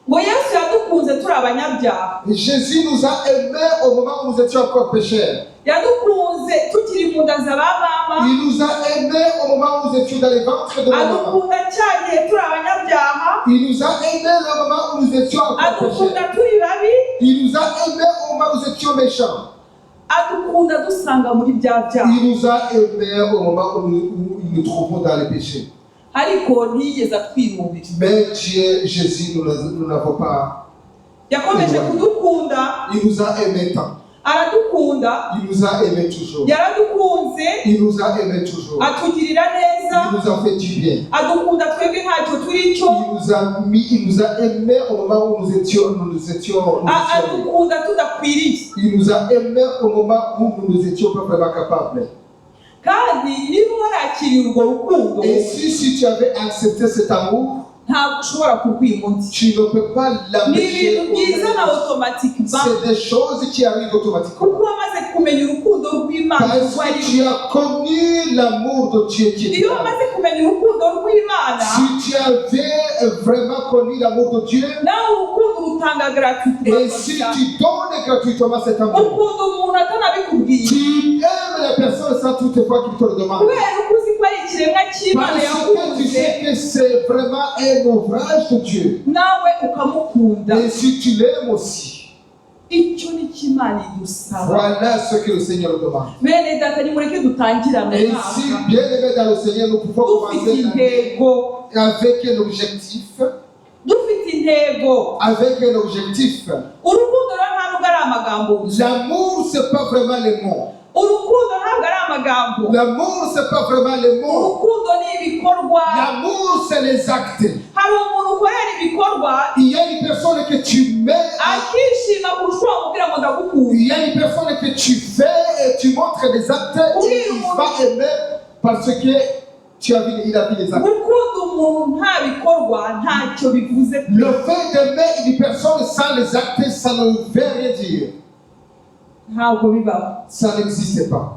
Ngo Yesu yadukunze turi abanyabyaha. Jésus nous a aimés au moment où nous étions encore pécheurs. Yadukunze tukiri mu nda za ba mama. Il nous a aimés au moment où nous étions dans les ventres de nos mamans. Adukunda cya gihe turi abanyabyaha. Il nous a aimés au moment où nous étions encore Adukunda pécheurs. turi babi. Il nous a aimés au moment où nous étions méchants. Adukunda dusanga muri bya byaha. Il nous a aimés au moment où nous trouvons dans les péchés. Ariko ntiyigeze atwirumira. Mais Dieu, Jésus, nous n'avons pas. Yakomeje kudukunda. Il nous a aimés tant. Aradukunda. Il nous a aimés toujours. Yaradukunze. Il nous a aimés toujours. Atugirira neza. Il nous a fait du bien. Adukunda twebwe ntacyo turi cyo. Il nous a aimés au moment où nous étions. Adukunda tudakwiriye. Il nous a aimés au moment où nous n'étions pas vraiment capables. Kandi niba warakiriye urwo rukundo, Et si tu avais accepté cet amour, ntabwo ushobora kurwimutsa. tu ne peux pas Ni l'empêcher. ibintu bizana automatikement. C'est des choses qui arrivent automatiquement. Kuko wamaze kumenya urukundo rw'Imana Parce urwo ari que tu as connu l'amour de Dieu qui est iyo là. wamaze kumenya urukundo rw'Imana, Si tu avais vraiment connu l'amour de Dieu, nawe urukundo rutanga gratuité. et si tu donnes gratuitement cet amour, ukunda umuntu atanabikubwiye, tu aimes la personne sans toutefois qu'il te le demande. kubera uko uzi ko ari ikiremwa cy'Imana Parce que tu yakunze, sais que c'est vraiment un ouvrage de Dieu. nawe ukamukunda. Et si tu l'aimes aussi, Icyo ni cyo Imana idusaba. voilà ce que le Seigneur nous demande. Bene data, nimureke dutangirane Ainsi, mwaka bien aimé dans le Seigneur, nous pouvons dufite commencer l'année intego avec un objectif, dufite intego. avec un objectif. Urukundo rero ntabwo ari amagambo gusa. L'amour, c'est pas vraiment les mots. Urukundo ntabwo ari amagambo. L'amour, c'est pas vraiment les mots. Urukundo ni ibikorwa. L'amour, c'est les actes. Hari umuntu ukorera ibikorwa Il y a une personne que tu mets, akishima kurusha uwamubwira ngo ndagukunda. il y a une personne que tu fais et tu montres des actes et il va aimer parce que tu as vu, il a vu les actes. Gukunda umuntu nta bikorwa ntacyo bivuze. Le fait d'aimer une personne sans les actes, ça ne veut rien dire. Ntabwo bibaho. Ça n'existe pas.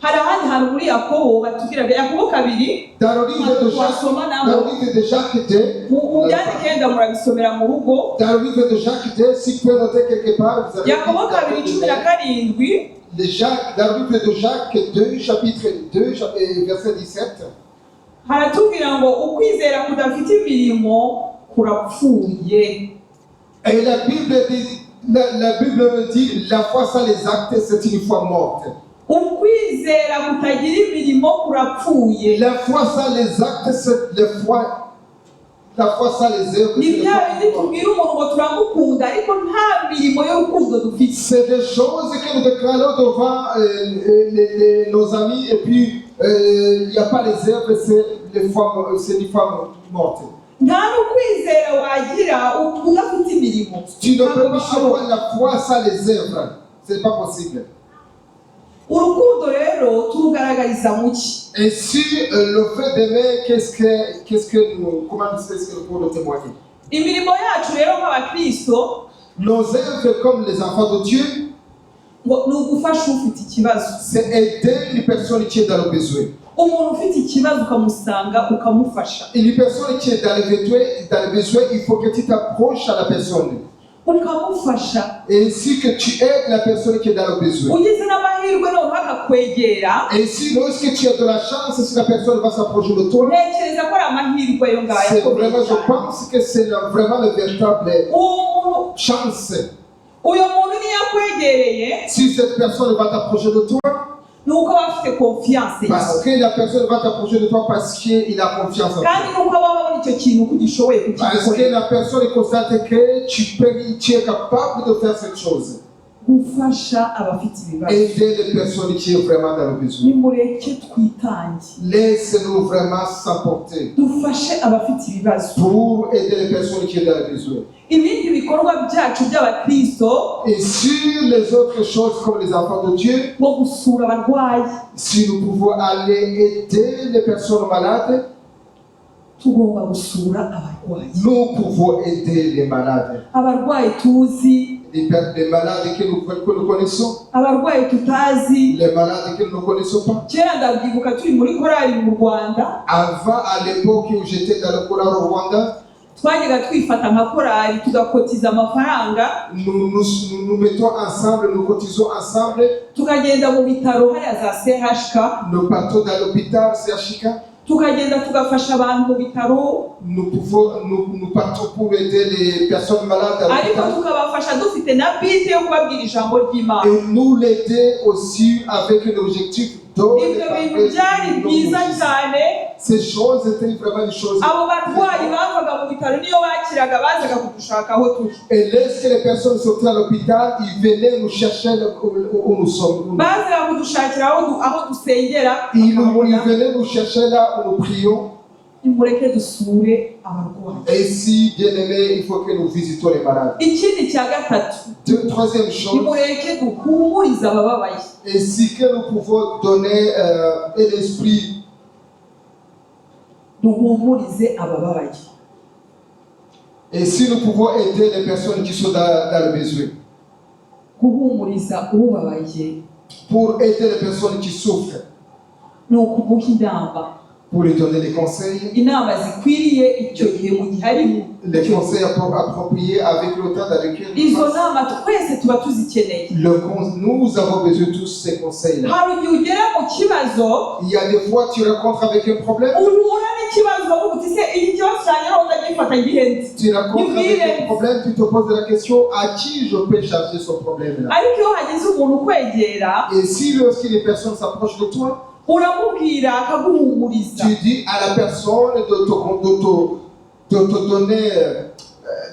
Hari ahandi hantu muri Yakobo batubwira Yakobo 2 Dans le livre de Jacques 2, mu byandike yenda murabisomera mu rugo. dans le livre de Jacques 2, si vous pouvez noter quelque part, vous avez Yakobo 2:17 dans le livre de Jacques 2, chapitre 2, verset 17. haratubwira ngo ukwizera kudafite imirimo kurapfuye. Et la Bible me dit, la foi sans les actes, c'est une foi morte. Ukwizera kutagira imirimo kurapfuye. La foi sans les actes, c'est la foi sans les œuvres. Ni bya bindi tubwira umuntu ngo turamukunda ariko nta mirimo y'urukundo dufite. C'est des choses que nous déclarons devant nos amis et puis il n'y a pas les œuvres, c'est une foi morte. Nta n'ukwizera wagira udafite imirimo. Tu ne peux pas avoir la foi sans les œuvres. C'est pas possible. Urukundo rero turugaragariza muki. Et si le fait d'aimer, comment est-ce que nous pouvons le témoigner? Imirimo yacu rero nk'abakristo Nos œuvres comme les enfants de Dieu, ngo ni ugufasha ufite ikibazo. c'est aider une personne qui est dans le besoin. Umuntu ufite ikibazo ukamusanga ukamufasha. Une personne qui est dans le besoin, il faut que tu t'approches à la personne. Ukamufasha. Et ainsi que tu aides la personne qui est dans le besoin. Ugize n'amahirwe noneho akakwegera. Et si lorsque tu as de la chance, si la personne va s'approcher de toi, Ntekereza ko ari amahirwe yo ngayo. c'est vraiment, je pense que c'est vraiment le véritable Uwo chance. uyo muntu niyo akwegereye Si cette personne va t'approcher de toi, nuko aba afite confiance parce yawe. que la personne va t'approcher de toi parce qu'il a confiance en toi. Kandi nuko aba abona icyo kintu ko ugishoboye Parce que kugikorera. la personne constate que tu es capable de faire cette chose. Gufasha abafite ibibazo. Aider les personnes qui sont vraiment dans le besoin. Nimureke twitange. Laisse-nous vraiment s'emporter Dufashe abafite ibibazo. pour aider les personnes qui sont dans le besoin. Ibindi bikorwa byacu by'abakristo Et sur les autres choses comme les enfants de Dieu, nko gusura abarwayi si nous pouvons aller aider les personnes malades, tugomba gusura abarwayi. nous pouvons aider les malades. Abarwayi tuzi, Les malades que nous connaissons, abarwayi tutazi. les malades que nous ne connaissons pas. Kera ndabyibuka turi muri korali mu Rwanda, Avant, à l'époque où j'étais dans le Kora au Rwanda, twajyaga twifata nka korali tugakotiza amafaranga nous mettons ensemble, nous cotisons ensemble, tukagenda mu bitaro hariya za CHK, nous partons dans l'hôpital CHK, tukagenda tugafasha abantu mu bitaro, nous partons pour aider les personnes malades à ariko l'hôpital. tukabafasha dufite na bite yo kubabwira ijambo ry'Imana. Et nous l'aider aussi avec un objectif Ibyo bintu byari byiza cyane. Ces choses étaient vraiment des choses. Abo barwayi bavaga mu bitaro niyo bakiraga bazaga kudushaka aho turi. Et lorsque les personnes sortaient à l'hôpital, ils venaient nous chercher où nous sommes. Bazaga kudushakira aho dusengera. Ils venaient nous chercher là où nous prions. Nimureke dusure abarwayi. Et si, bien aimé, il faut que nous visitons les malades. Ikindi cya gatatu, Troisième chose, nimureke duhumurize abababaye. et si que nous pouvons donner un esprit, Duhumurize abababaye. et si nous pouvons aider les personnes qui sont dans le besoin, Guhumuriza ubabaye pour aider les personnes qui souffrent, ni ukumuha inama. pour lui donner des conseils, Inama zikwiriye icyo gihe mu gihe ari les conseils appropriés avec le temps dans lequel nous izo passons. nama twese tuba tuzikeneye. Nous avons besoin de tous ces conseils-là. Hari igihe ugera mu kibazo Il y a des fois tu rencontres avec un problème, uhura n'ikibazo uvuga uti se iki kibazo cyanjye aho ndagifata gihenze. tu rencontres avec un problème, tu te poses la question à qui je peux charger ce problème-là. Ariko iyo hagize umuntu ukwegera Et si lorsqu'une personne s'approche de toi, uramubwira akaguhumuriza. Tu dis à la personne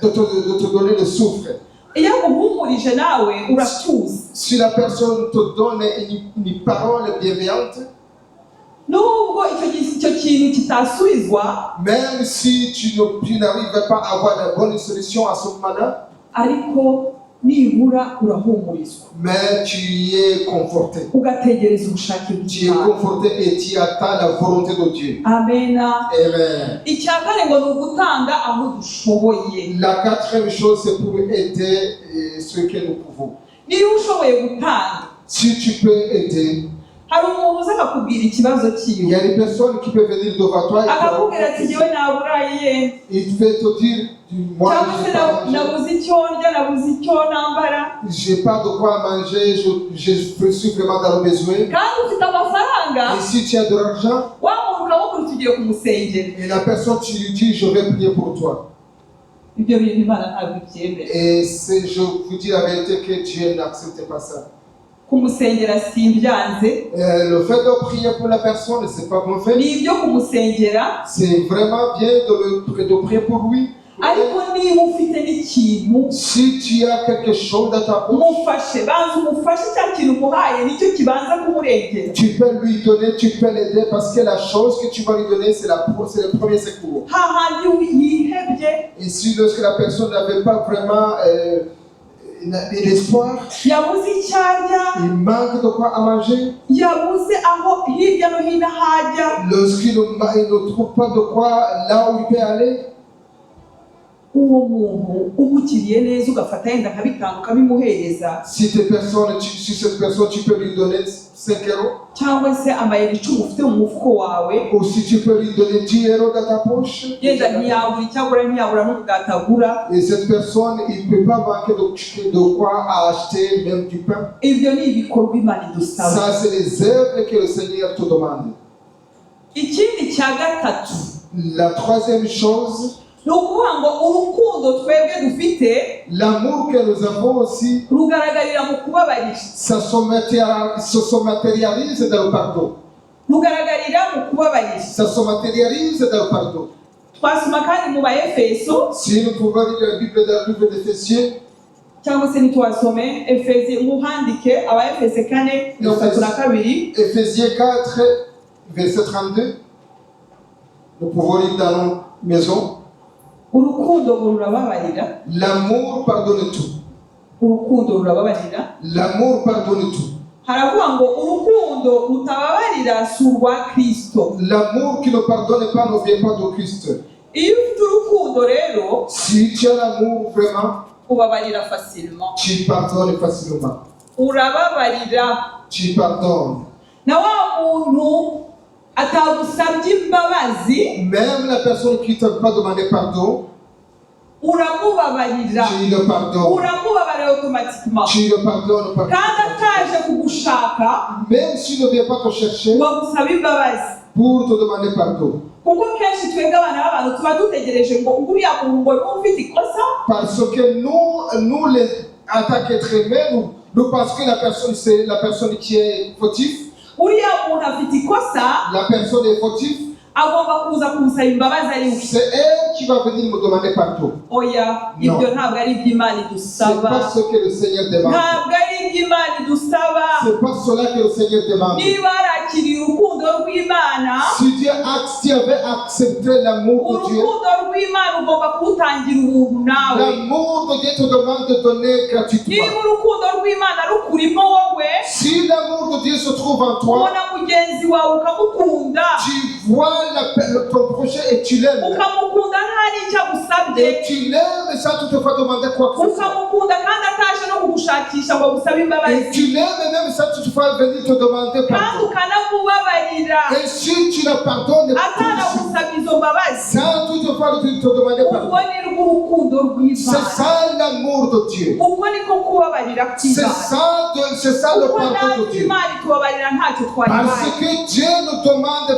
de te donner le souffle. Iyo aguhumurije nawe uratuza. Si la personne te donne une parole bienveillante, Nubwo icyo kintu kitasubizwa, même si tu n'arrives pas à avoir la bonne solution à ce moment-là, ariko nibura urahumurizwa. mais tu y es conforté. Ugategereza ubushake Tu es bw'Imana. conforté et tu attends la volonté de Dieu. Amena. Amen. Icya kane ngo ni ugutanga aho dushoboye. La quatrième chose, c'est pour aider ce que nous pouvons. Niba ushoboye gutanga, Si tu peux aider, hari umuntu uza akakubwira ikibazo il y cyiwe, a des personnes qui peuvent venir devant toi akakubwira ati njyewe naburaye, il peut te dire, moi, cyangwa se nabuze icyo ndya, nabuze icyo nambara, j'ai pas de quoi manger, je suis vraiment dans le besoin. kandi ufite amafaranga, Et si tu as de l'argent, wa muntu ukamubwira tugiye kumusengera. et la personne, tu lui dis, je vais prier pour toi. Ibyo bintu Imana ntabwo ibyemera. Et je vous dis la vérité que Dieu n'accepte pas ça. Kumusengera simbyanze, Le fait de prier pour la personne, c'est pas mauvais. ni ibyo kumusengera, C'est vraiment bien de prier pour lui. ariko niba ufite n'ikintu Si tu as quelque chose dans ta bouche, umufashe, banza umufashe, cya kintu umuhaye nicyo kibanza kumurengera. tu peux lui donner, tu peux l'aider parce que la chose que tu vas lui donner, c'est le premier secours. Hahandi yihebye, Et si lorsque la personne n'avait pas vraiment l'espoir, yabuze icyo arya, il manque de quoi à manger, yabuze aho hirya no hino hajya, lorsqu'il ne trouve pas de quoi là où il peut aller, uwo muntu umukiriye neza ugafata yenda nka bitanu ukabimuhereza, si cette personne tu peux lui donner 5 euros, cyangwa se amayeri 10 ufite mu mufuko wawe, ou si tu peux lui donner 10 euros dans ta poche, yenda ntiyabura icyo agura, ntiyabura n'umugati agura. et cette personne, il ne peut pas manquer de quoi acheter même du pain. Ibyo ni ibikorwa Imana idusaba. Ça, c'est les œuvres que le Seigneur te demande. Ikindi cya gatatu La troisième chose, ni ukuvuga ngo urukundo twebwe dufite l'amour que nous avons aussi, rugaragarira mu kubabarira, ça se matérialise dans le pardon. rugaragarira mu kubabarira. Ça se matérialise dans le pardon. Twasoma kandi mu Baefeso, Si nous pouvons lire la Bible dans le livre d'Éphésiens, cyangwa se ntitwasome Efezi, muhandike Abaefese 4:32. Éphésiens 4, verset 32, nous pouvons lire dans nos maisons. Urukundo rurababarira, L'amour pardonne tout. urukundo rurababarira. L'amour pardonne tout. Haravuga ngo urukundo rutababarira si urwa Kristo. L'amour qui ne pardonne pas ne vient pas de Christ. Iyo ufite urukundo rero Si tu as l'amour vraiment, ubabarira facilement, tu pardonnes facilement. urababarira. Tu pardonnes. Na wa muntu atagusabye imbabazi, Même la personne qui ne t'a pas demandé pardon, uramubabarira, tu le pardonnes. uramubabarira automatiquement. Tu le pardonnes par Kandi ataje kugushaka même s'il ne vient pas te chercher ngo agusaba imbabazi. pour te demander pardon. Kuko kenshi twebwe abana b'abantu tuba dutegereje ngo uriya muntu ngo niba ufite ikosa, Parce que nous les, en tant qu'être humain, nous pensons que la personne, c'est la personne qui est fautive. uriya muntu afite ikosa, La personne est fautive. agomba kuza kumusaba imbabazi ari we. C'est elle qui va venir me demander pardon. Oya, ibyo ntabwo ari iby'Imana C'est pas idusaba, ce que le Seigneur demande. ntabwo ari iby'Imana idusaba. C'est pas cela que le Seigneur demande. Niba arakiriye urukundo rw'Imana, Si Dieu avait accepté l'amour de Dieu, urukundo rw'Imana ugomba kurutangira ubuntu nawe. l'amour de Dieu te demande de donner gratuitement. Niba urukundo rw'Imana rukurimo wowe, Si l'amour de Dieu se trouve en toi, ubona mugenzi wawe ukamukunda, tu vois ton projet et tu l'aimes. ukamukunda nta n'icyo agusabye, Et tu l'aimes sans toutefois demander quoi que ce soit. ukamukunda kandi ataje no kugushakisha ngo agusabe Et imbabazi, tu l'aimes même sans toutefois venir te demander kandi pardon. ukanamubabarira Et si tu le pardonnes atanagusabye izo mbabazi, sans toutefois te demander ubwo pardon, ni rwo urukundo c'est rw'Imana. ça l'amour de Dieu. Ubwo niko kubabarira C'est kw'Imana. ça le Kuko pardon de natwe Dieu. Imana itubabarira ntacyo twayibaye, Parce que Dieu nous demande,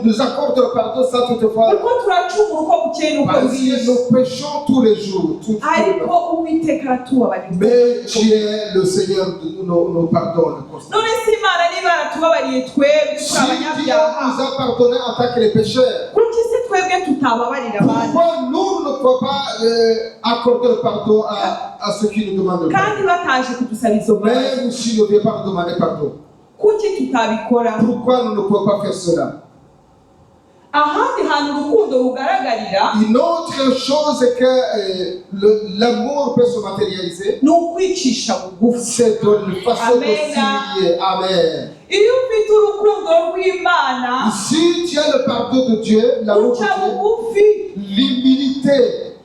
nous accorde le pardon sans toutefois. kuko turacumura uko bukeye n'uko Parce bwije, que nous péchons tous les jours. ariko Uwiteka aratubabarira. Mais Dieu, le Seigneur, nous pardonne. None se Imana niba yaratubabariye twebwe Si turi Dieu abanyabyaha nous a pardonné en tant que les pécheurs, kuki se twebwe tutababarira abandi pourquoi nous ne pouvons pas accorder le pardon à ceux qui nous demandent le pardon? kandi bataje kudusaba izo mbabazi Même si nous ne pas nous demander pardon, kuki tutabikora pourquoi nous ne pouvons pas faire cela? ahandi hantu urukundo rugaragarira Une autre chose que l'amour peut se matérialiser, ni ukwicisha bugufi c'est de façon de Amen. s'humilier. Amen. iyo ufite urukundo rw'imana Si tu as le pardon de Dieu, l'amour de uca Dieu, bugufi l'humilité,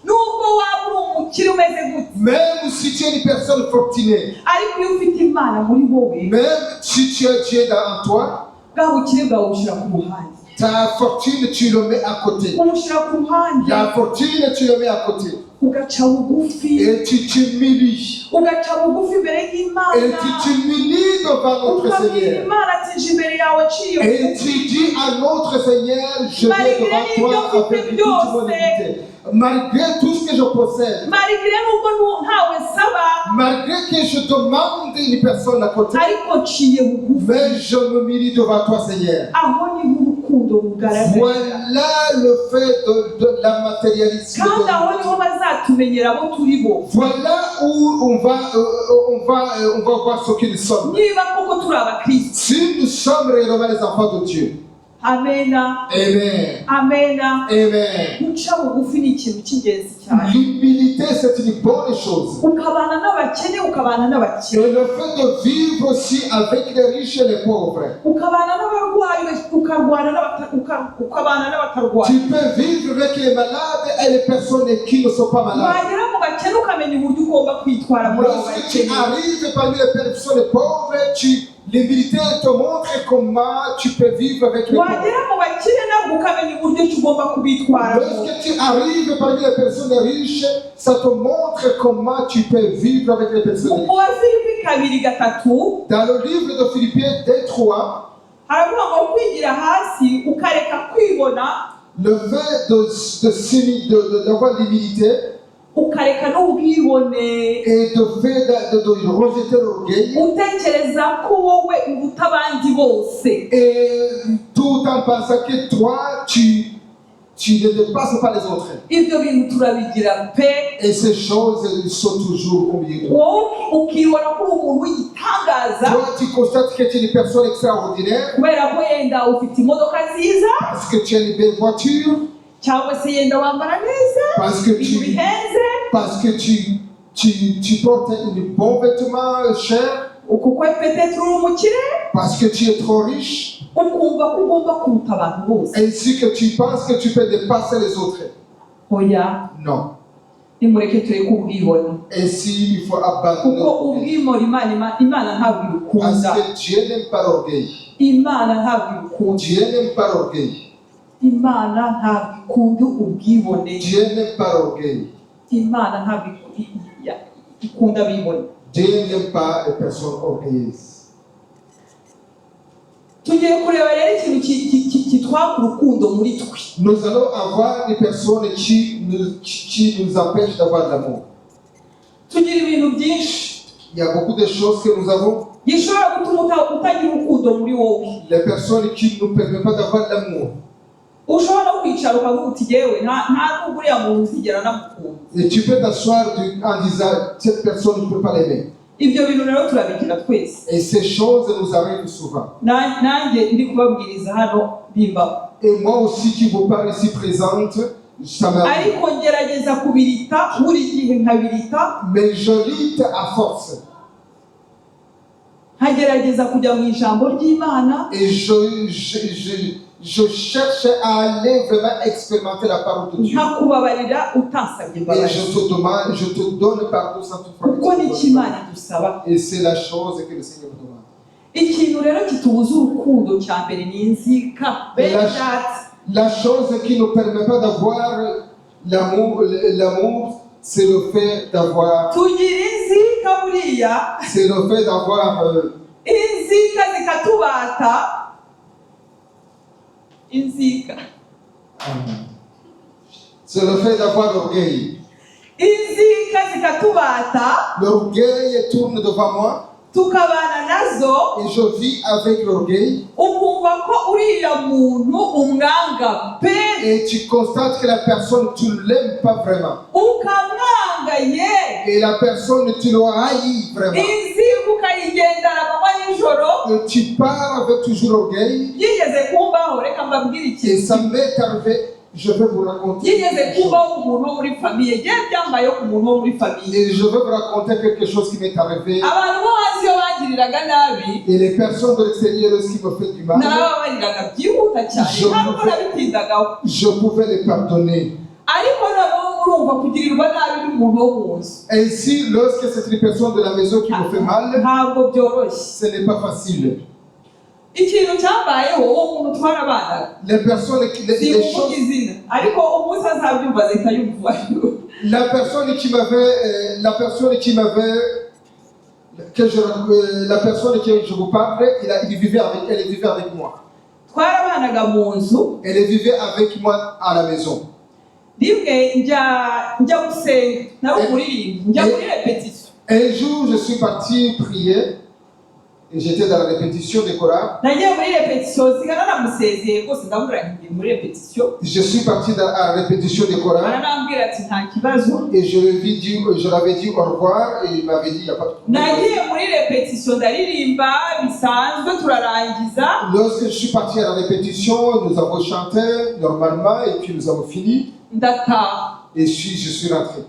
nubwo waba uri umukire umeze gute même si tu es une personne fortunée, ariko iyo ufite imana muri wowe même si tu as Dieu en toi, bwa bukire bwawe bushyira ku ruhande ta fortune, tu le mets à côté. ubushyira ku ruhande La fortune, tu le mets à côté. ugaca bugufi Et tu t'humilies. ugaca bugufi imbere Et y'imana tu t'humilies devant notre ukabwira Seigneur. imana ati nje imbere yawe ciye Et tu dis à notre Seigneur, je viens devant toi avec toute mon humilité. Malgré tout ce que je possède, marigire nubwo ntawe saba malgré que je demande une personne à côté, ariko nciye bugufi mais je m'humilie devant toi, Seigneur. aho niho urukundo rugaragara Voilà le fait de la matérialisation. kandi aho niho bazatumenyera abo turi bo Voilà où on va voir ce que nous sommes. niba koko turi abakristo Si nous sommes réellement les enfants de Dieu. amena Amen. amena Amen. guca bugufi ni ikintu cy'ingenzi cyane L'humilité, c'est une bonne chose. ukabana n'abakene ukabana Et n'abakire le fait de vivre aussi avec les riches et les pauvres. ukabana n'abarwayi ukabana n'abatarwayi Tu peux vivre avec les malades et les personnes qui ne sont pas malades. wagera mu bakene ukamenya uburyo ugomba kwitwara muri abo Lorsque tu bakene arrives parmi les personnes pauvres, l'humilité te montre comment tu peux vivre avec les pauvres. wagera mu bakire nabwo ukamenya uburyo ki ugomba kubitwaramo Lorsque tu arrives parmi les personnes riches, ça te montre comment tu peux vivre avec les personnes riches. mu bafilipi 2:3 Dans le livre de Philippiens 2:3, haravuga ngo kwigira hasi ukareka kwibona le fait d'avoir l'humilité ukareka n'ubwibone et de rejeter l'orgueil utekereza ko wowe uruta abandi bose et tout en pensant que toi, tu ne dépasses pas les autres. ibyo bintu turabigira pe Et ces choses elles sont toujours au milieu de toi. wowe ukibona ko uri umuntu w'igitangaza Toi, tu constates que tu es une personne extraordinaire kubera ko yenda ufite imodoka nziza parce que tu as une belle voiture, cyangwa se yenda wambara neza parce que ibintu bihenze tu portes un bon vêtement cher, kuko petete uri umukire parce que tu es trop riche, ukumva ko ugomba kuruta abantu bose ainsi que tu penses que tu peux dépasser les autres. oya Non. nimureke tureke ubwibone Ainsi, il faut kuko abandonner l'orgueil. ubwimora imana ntabwo Parce ibukunda que Dieu n'aime pas l'orgueil. imana ntabwo ibukunda Dieu n'aime pas l'orgueil. imana ntabwo ikunda ubwibone Dieu n'aime pas l'orgueil. imana ntabwo ikunda abibone Dieu n'aime pas les personnes orgueilleuses. tugiye kureba rero ikintu kitwaka urukundo muri twe Nous allons avoir des personnes qui nous empêchent d'avoir de l'amour. tugira ibintu byinshi Il y a beaucoup de choses que nous avons. gishobora gutuma utagira urukundo muri wowe Les personnes qui ne nous permettent pas d'avoir de l'amour. ushobora no kwicara ukavuga uti yewe nta n'ubwo uriya muntu uzigera namukunda Et tu peux t'asseoir en disant, cette personne ne peut pas l'aimer. ibyo bintu rero turabigira twese Et ces choses nous arrivent souvent. nanjye ndi kubabwiriza hano bimbaho Et moi aussi qui vous parle ici présente, ça m'arrive. ariko ngerageza kubirita buri gihe nkabirita Mais je lutte à force. nkagerageza kujya mu ijambo ry'imana Et je cherche à aller vraiment expérimenter la parole de Dieu. nkakubabarira utansabye Et imbabazi je te donne pardon sans toutefois. kuko nicyo imana idusaba Et c'est la chose que le Seigneur me demande. ikintu rero kitubuza urukundo cya mbere ni inzika benjati La chose qui ne permet pas d'avoir l'amour, c'est le fait d'avoir, tugira inzika buriya c'est le fait d'avoir, inzika zikatubata inzika c'est le fait d'avoir l'orgueil. inzika zikatubata L'orgueil tourne devant moi tukabana nazo, et je vis avec l'orgueil, ukumva ko uriya muntu umwanga pe, et tu constates que la personne, tu ne l'aimes pas vraiment. ukamwanga ye, Et la personne, tu le haïs vraiment. inzigo ukayigendana amanywa n'ijoro. Et tu pars avec toujours l'orgueil. Yigeze kumbaho, reka mbabwire Et ikintu. ça m'est arrivé, je vais vous raconter. Yigeze quelque chose. kumbaho umuntu wo muri famiye, ngiye byambayeho ku muntu wo muri famiye. Et je vais vous raconter quelque chose qui m'est arrivé. Abantu bo hanze iyo bangiriraga nabi, Et les personnes de l'extérieur, ce qui me fait du mal, narababariraga byihuta cyane, ntabwo nabitindagaho. je pouvais les pardonner. Ariko noneho urumva kugirirwa nabi n'umuntu wo mu nzu, Ainsi, lorsque c'est une personne de la maison qui me fait mal, ntabwo byoroshye. ce n'est pas facile. Ikintu cyambayeho uwo muntu twarabanaga, Les personnes, les simuvuga choses, izina, ariko umunsi azabyumva azahita yumva. la personne qui m'avait, la personne que je vous parle, elle vivait avec moi. Twarabanaga mu nzu, Elle vivait avec moi à la maison. rimwe njya gusenga, nari umuririmbyi, njya muri repetition. Un jour, je suis parti prier et j'étais dans la répétition des chorales. Nagiye muri repetition, sigana namusezeye rwose ndamubwira nti ngiye muri repetition. Je suis parti à la répétition des chorales Aranambwira ati nta kibazo. et je l'avais dit au revoir et il m'avait dit il n'y a pas de problème. Nagiye muri repetition ndaririmba bisanzwe turarangiza. Lorsque je suis parti à la répétition, nous avons chanté normalement et puis nous avons fini Ndataha. et je suis rentré.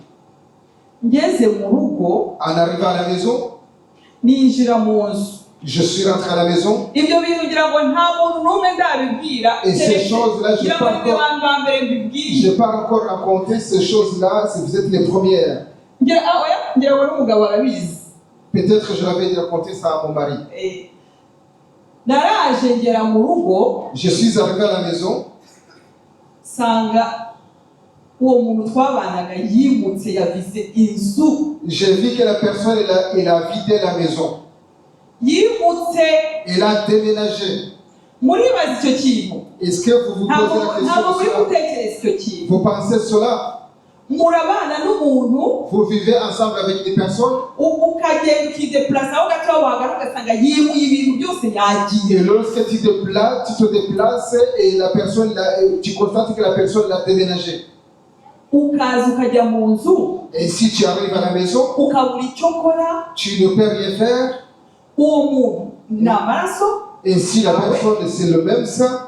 Ngeze mu rugo, En arrivant à la maison, ninjira mu nzu. je suis rentré à la maison Ibyo bintu ngira ngo nta muntu n'umwe ndabibwira. et ces choses-là, je n'ai ngira ngo pas ni encore, abantu ba mbere mbibwiye. encore raconté ces choses-là, si vous êtes les premières. Ngira ngo n'umugabo arabizi. Peut-être que je l'avais raconté ça à mon mari. Naraje ngera mu rugo, Je suis arrivé à la maison, sanga uwo muntu twabanaga yimutse yavize inzu. j'ai vu que la personne, elle a vidé la maison. Yimutse. Elle a déménagé. Muribaza icyo kintu. Est-ce que vous vous posez la Ntabwo question muri de cela? gutekereza icyo kintu. Vous pensez cela? Murabana n'umuntu, Vous vivez ensemble avec des personnes ukagenda ukideplasa aho gato wagaruka ugasanga yimuye ibintu byose yagiye. et lorsque tu te déplaces et la personne, tu constates que la personne l'a déménagé. Ukaza ukajya mu nzu, Et si tu arrives à la maison, ukabura icyo ukora, tu ne peux rien faire. uwo muntu ni amaraso, Et si la personne, c'est le même sang,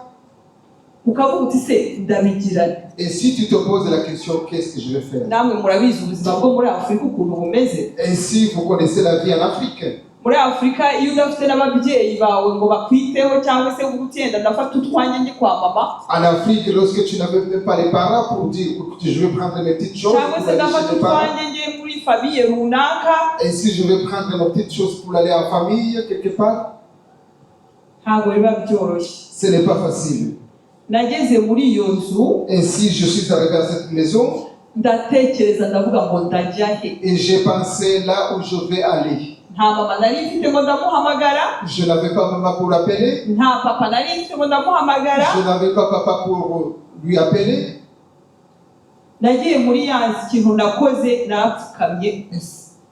ukavuga uti se ndabigirana. et si tu te poses la question, qu'est-ce que je vais faire? Namwe murabizi ubuzima bwo muri Afurika ukuntu bumeze. Ainsi, vous connaissez la vie en Afrique. Muri Afurika iyo udafite n'ababyeyi bawe ngo bakwiteho cyangwa se ugutenda ndafata utwanjye njye kwa mama, En Afrique, lorsque tu n'avais même pas les parents pour dire que je vais prendre mes petites choses, cyangwa pour se aller ndafata chez les parents. utwanjye njye muri famiye runaka, Et si je vais prendre mes petites choses pour aller en famille, quelque part, ntabwo biba byoroshye. ce n'est pas facile. Nageze muri iyo nzu, Ainsi, je suis arrivé à cette maison ndatekereza ndavuga ngo ndajya he. et j'ai pensé là où je vais aller. Nta mama nari mfite ngo ndamuhamagara, Je n'avais pas maman pour l'appeler, nta papa nari mfite ngo ndamuhamagara. je n'avais pas papa pour lui appeler. Nagiye muri ya nzu, ikintu nakoze narapfukamye.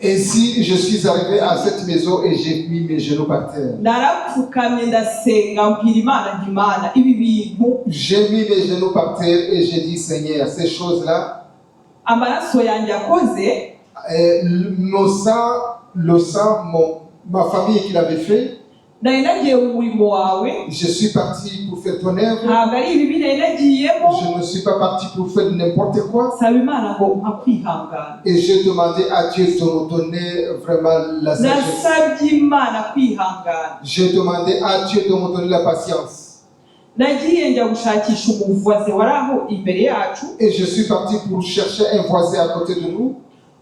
Ainsi, je suis arrivé à cette maison et j'ai mis mes genoux par terre. Narapfukamye ndasenga mbwira Imana nti Imana ibi bintu J'ai mis mes genoux par terre et j'ai dit, Seigneur, ces choses-là, amaraso yanjye akoze, le sang, ma famille qui l'avait fait, nari nagiye mu murimo wawe, je suis parti pour faire ton œuvre. ntabwo ari ibibi nari nagiyemo. Je ne suis pas parti pour faire n'importe quoi. Saba Imana ngo mpa kwihangana. Et j'ai demandé à Dieu de me donner vraiment la sagesse. Nasabye Imana kwihangana. J'ai demandé à Dieu de me donner la patience. Nagiye njya gushakisha umuvuzi wari aho imbere yacu. Et je suis parti pour chercher un voisin à côté de nous.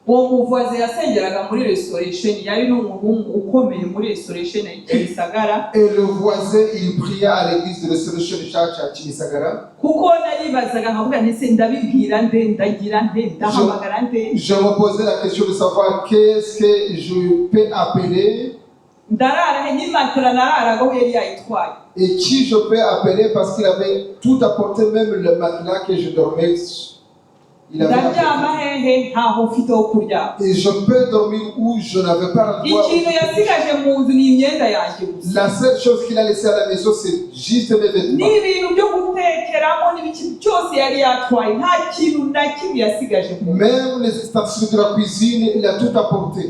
Uwo muvuzi yasengeraga muri restoration, yari n'umuntu ukomeye muri restoration ya Kimisagara. Et le voisin, il priait à l'église de Restoration Church à Kimisagara. Kuko naribazaga nkavuga nti se ndabibwira nde, ndagira nde, ndahamagara nde. Je me posais la question de savoir qu'est-ce que je peux appeler Ndarara n'imatera nararagaho yari yayitwaye. et qui je peux appeler parce qu'il avait tout apporté, même le matelas que je dormais. Il avait ndaryama hehe ntaho mfite ho kuryama. et je peux dormir où je n'avais pas l'endroit. Ikintu yasigaje mu nzu ni imyenda yanjye gusa. La seule chose qu'il a laissé à la maison, c'est juste mes vêtements. N'ibintu byo gutekeramo n'ibiki byose yari yatwaye, nta kintu na kimwe yasigaje mu nzu. Même les ustensiles de la cuisine, il a tout apporté.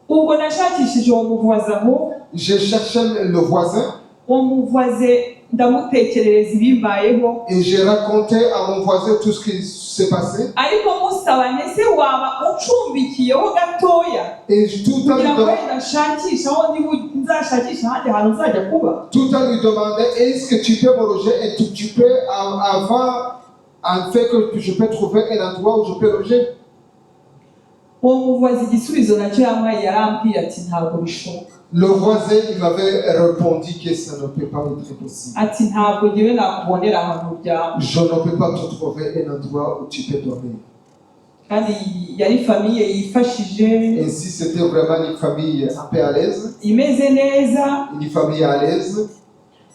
Ubwo nashakishije uwo muvuzi aho, J'ai cherché le voisin uwo muvuzi ndamutekerereza ibimbayeho, et j'ai raconté à mon voisin tout ce qui s'est passé. ariko musaba ese waba ucumbikiyeho gatoya Et tout en kugira lui ngo demandant, wenda nshakisha aho nzashakisha ahandi hantu nzajya kuba. tout en lui demandant, est-ce que tu peux me loger et tu peux avant en fait que je peux trouver un endroit où je peux loger. Uwo muvuzi igisubizo nacyo yampaye yarambwiye ati ntabwo bishoboka. Le voisin il m'avait répondu que ça ne peut pas être possible. Ati ntabwo ngewe nakubonera ahantu uryama. Je ne peux pas te trouver un endroit où tu peux dormir. Kandi yari famiye yifashije, Ainsi, c'était vraiment une famille un peu à l'aise, imeze neza, une famille à l'aise.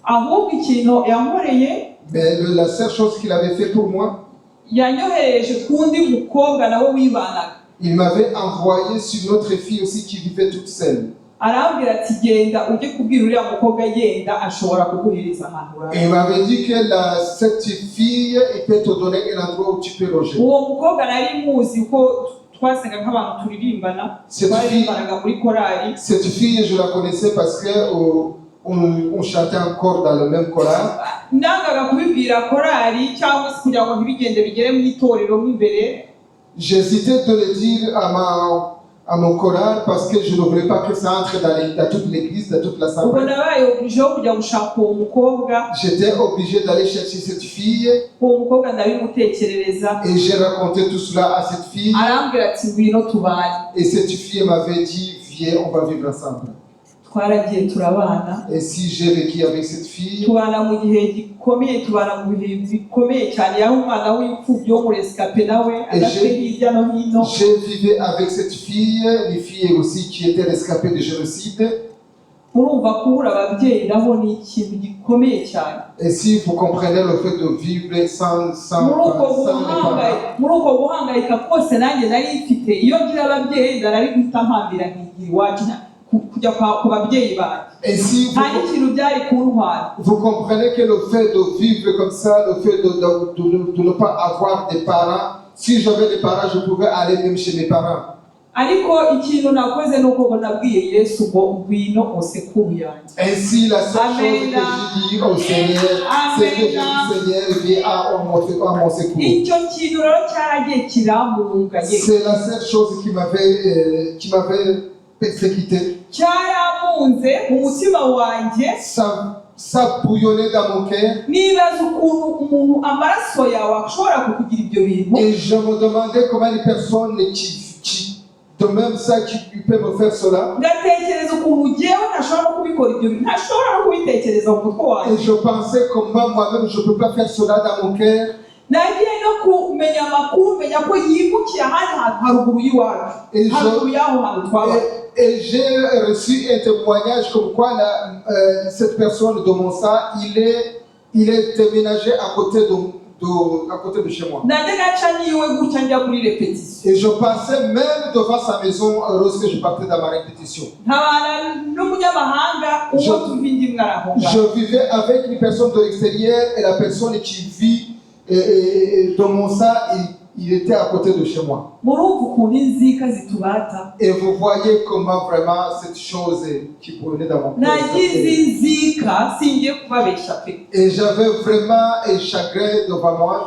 ahubwo ikintu yankoreye Mais la seule chose qu'il avait fait pour moi, yanyohereje kundi mukobwa nawe wibanaga. il m'avait envoyé sur une autre fille aussi qui vivait toute seule. Arambwira ati genda ujye kubwira uriya mukobwa yenda ashobora kuguhereza ahantu urara. Et il m'avait dit que cette fille il peut te donner un endroit où tu peux loger. Uwo mukobwa nari muzi ko twasenga nk'abantu turirimbana, twaririmbanaga muri korali. Cette fille, je la connaissais parce que on chantait encore dans le même chorale. Nangaga kubibwira korali cyangwa se kugira ngo ntibigende bigere mu itorero mo imbere. J'hésitais de le dire à mon chorale parce que je ne voulais pas que ça entre dans toute l'église, dans toute Ubwo l'assemblée. nabaye obligé yo kujya gushaka uwo mukobwa. J'étais obligé d'aller chercher cette fille Uwo mukobwa ndabimutekerereza. et j'ai raconté tout cela à cette fille. Arambwira ati ngwino tubane. Et cette fille m'avait dit, viens, on va vivre ensemble. Twaragiye turabana. Et si j'ai vécu avec cette fille, Tubana mu gihe gikomeye, tubana mu bihe bikomeye cyane, yari umwana w'imfubyi wo muri escape nawe agatwe hirya no hino. j'ai vécu avec cette fille, les filles aussi qui étaient rescapées du génocide. Murumva kubura ababyeyi nabo ni ikintu gikomeye cyane. Et si vous comprenez le fait de vivre sans muri uko guhangayika kose nanjye nari mfite, iyo ngira ababyeyi nari guhita mpambira nkigira iwacu kujya ku babyeyi banjye. Et si nta n'ikintu byari kuntwara. vous comprenez que le fait de vivre comme ça, le fait de ne pas avoir des parents, si j'avais des parents, je pouvais aller même chez mes parents. Ariko ikintu nakoze ni uko nabwiye Yesu ngo ngwino osekubu yanjye. Ainsi, la seule chose que je dis au Seigneur, c'est que je dis, Seigneur, viens à mon secours. Icyo kintu rero cyaragiye kiramunganye. C'est la seule chose qui m'avait persécuté. Cyaramunze mu mutima wanjye. Ça bouillonnait dans mon cœur. Nibaza ukuntu umuntu amaraso yawe ashobora kukugira ibyo bintu. Et je me demandais comment les personnes qui de même ça qui peut me faire cela. Ngatekereza ukuntu jyewe ntashobora kubikora ibyo bintu, ntashobora no kubitekereza mu mutwe wanjye. Et je pensais comment moi-même je ne peux pas faire cela dans mon cœur. Nagiye no kumenya amakuru, menya ko yimukiye ahandi hantu haruguru y'iwacu, haruguru y'aho hantu twaba. Et j'ai reçu un témoignage comme quoi cette personne de mon sang, il est déménagé à côté de chez moi. Et je passais même devant sa maison lorsque je partais dans ma répétition. Je vivais avec une personne de l'extérieur et la personne qui vit de mon sang, il était à côté de chez moi. Et vous voyez comment vraiment cette chose qui prenait dans mon cœur. Et j'avais vraiment un chagrin devant moi.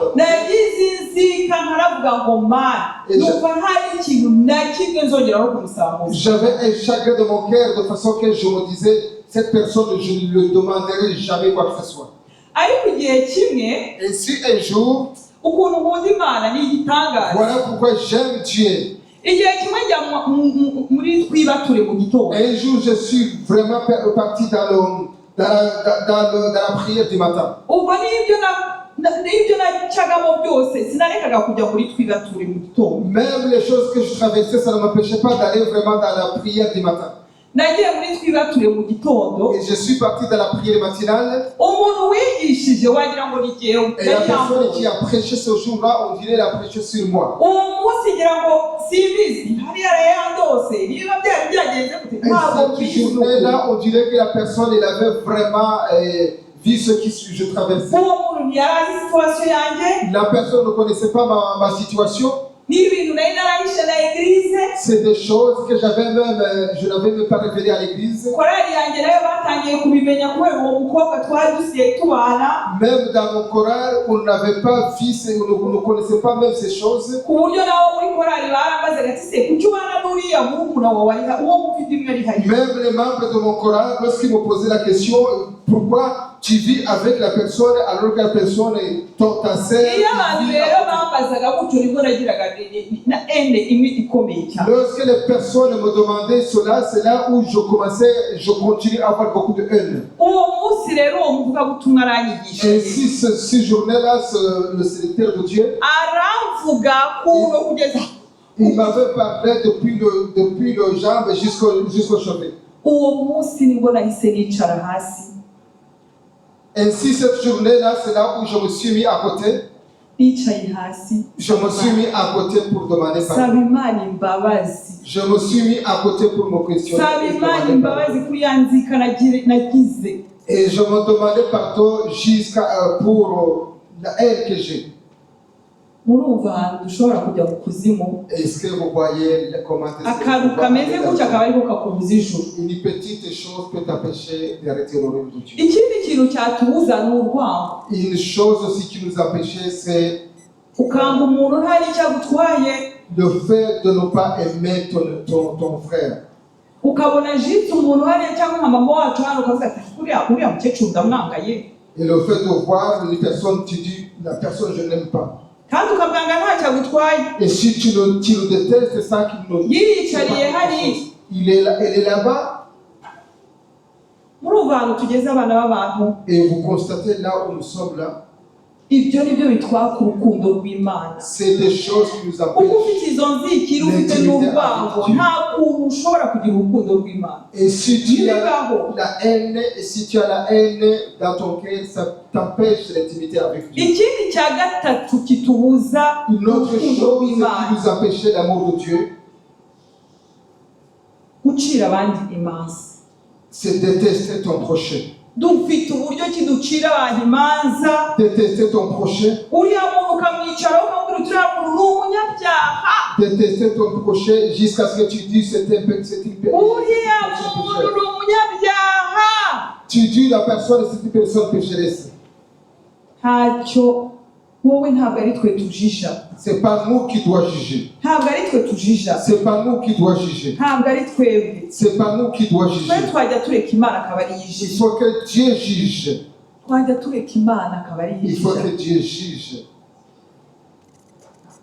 J'avais un chagrin de mon cœur de façon que je me disais, cette personne, je ne lui demanderai jamais quoi que ce soit. Et si un jour, voilà pourquoi j'aime Dieu. Un jour, je suis vraiment parti dans la prière du matin. Même les choses que je traversais, ça ne m'empêchait pas d'aller vraiment dans la prière du matin. nagiye muri twibature mu gitondo et je suis parti dans la prière matinale. umuntu wigishije wagira ngo ni jyewe Et la personne qui a prêché ce jour-là, on dirait elle a prêché sur moi. uwo munsi ngira ngo simbizi hariya yandose niba byari byagenze gute Et ntabwo cette mbizi journée-là, on dirait que la personne, elle avait vraiment vu ce que je traversais. uwo muntu ntiyari azi situwasiyo yanjye La personne ne connaissait pas ma situation. n'ibintu nari narahishe na eglise C'est des choses que je n'avais même pas révélées à l'église. korali yanjye nayo batangiye kubimenya kubera uwo mukobwa twari dusigaye tubana Même dans mon chorale, on n'avait pas vu, on ne connaissait pas même ces choses. ku buryo nabo muri korali barambaze gati se kuki ubana n'uriya murumuna wawe uwo mufite imwe ari hariya Même les membres de mon chorale, lorsqu'ils me posaient la question, pourquoi tu vis avec la personne alors que la personne est ta sœur? iyo abantu rero bambazaga gutyo nibwo nagiraga na ende imwe ikomeye cyane Lorsque les personnes me demandaient cela, c'est là où je continue à avoir beaucoup de haine. uwo munsi rero uwo muvugabutumwa aranyigishije Ainsi, ce journée-là, le serviteur de Dieu, aramvuga kuno kugeza il m'avait parlé depuis le jambe jusqu'au chevet. uwo munsi nibwo nahise nicara hasi Ainsi, cette journée-là, c'est là où je me suis mis à côté. nicaye hasi Je me suis mis à côté pour demander saba pardon. imana imbabazi Je me suis mis à côté pour me questionner. saba et imana demander imbabazi pardon. kuri ya nzika nagize Et je me demandais pardon pour la haine que j'ai. murumva ahantu dushobora kujya mu kuzimu Est-ce que vous voyez les commentaires? akantu kameze gutya akaba ariko kakubuza ijuru Une petite chose peut t'empêcher d'arrêter le rôle de Dieu. ikindi kintu cyatubuza ni urwango Une chose aussi qui nous empêchait, c'est ukanga umuntu ntari icyo agutwaye le fait de ne pas aimer ton frère. ukabona jitse umuntu hariya cyangwa nka mama wacu hano ukavuga ati uriya mukecuru ndamwangaye Et le fait de voir une personne, tu dis, la personne, je n'aime pas. kandi ukabwanga ntacyo agutwaye Et si tu le détestes, c'est ça qui nous... yiyicariye hariya Elle est là-bas, murumva ahantu tugeze abana b'abantu et vous constatez là où nous sommes là, ibyo ni byo bitwaka urukundo rw'imana c'est des choses qui nous kuko empêchent. ufite izo nzikiri ufite n'urwango nta kuntu ushobora kugira urukundo rw'imana Et si tu as ntibibaho la haine, et si tu as la haine dans ton cœur, ça t'empêche l'intimité avec Dieu. ikindi cya gatatu kitubuza Une autre urukundo chose rw'imana qui nous empêchait l'amour de Dieu, gucira abandi imanza c'est détester ton prochain. dufite uburyo ki ducira abantu imanza Détester ton prochain, uriya muntu ukamwicaraho ukamubwira uti uriya muntu ni umunyabyaha détester ton prochain jusqu'à ce que tu dises c'est une uriya muntu ni umunyabyaha Tu dis la personne, c'est une personne pécheresse. ntacyo wowe ntabwo ari twe tujija C'est pas nous qui doit juger. ntabwo ari twe tujija C'est pas nous qui doit juger. ntabwo ari twebwe C'est pas nous qui doit twe juger. twajya tureka imana akaba ari Il yijije faut que Dieu juge. twajya tureka imana akaba ari Il faut yijije que Dieu juge.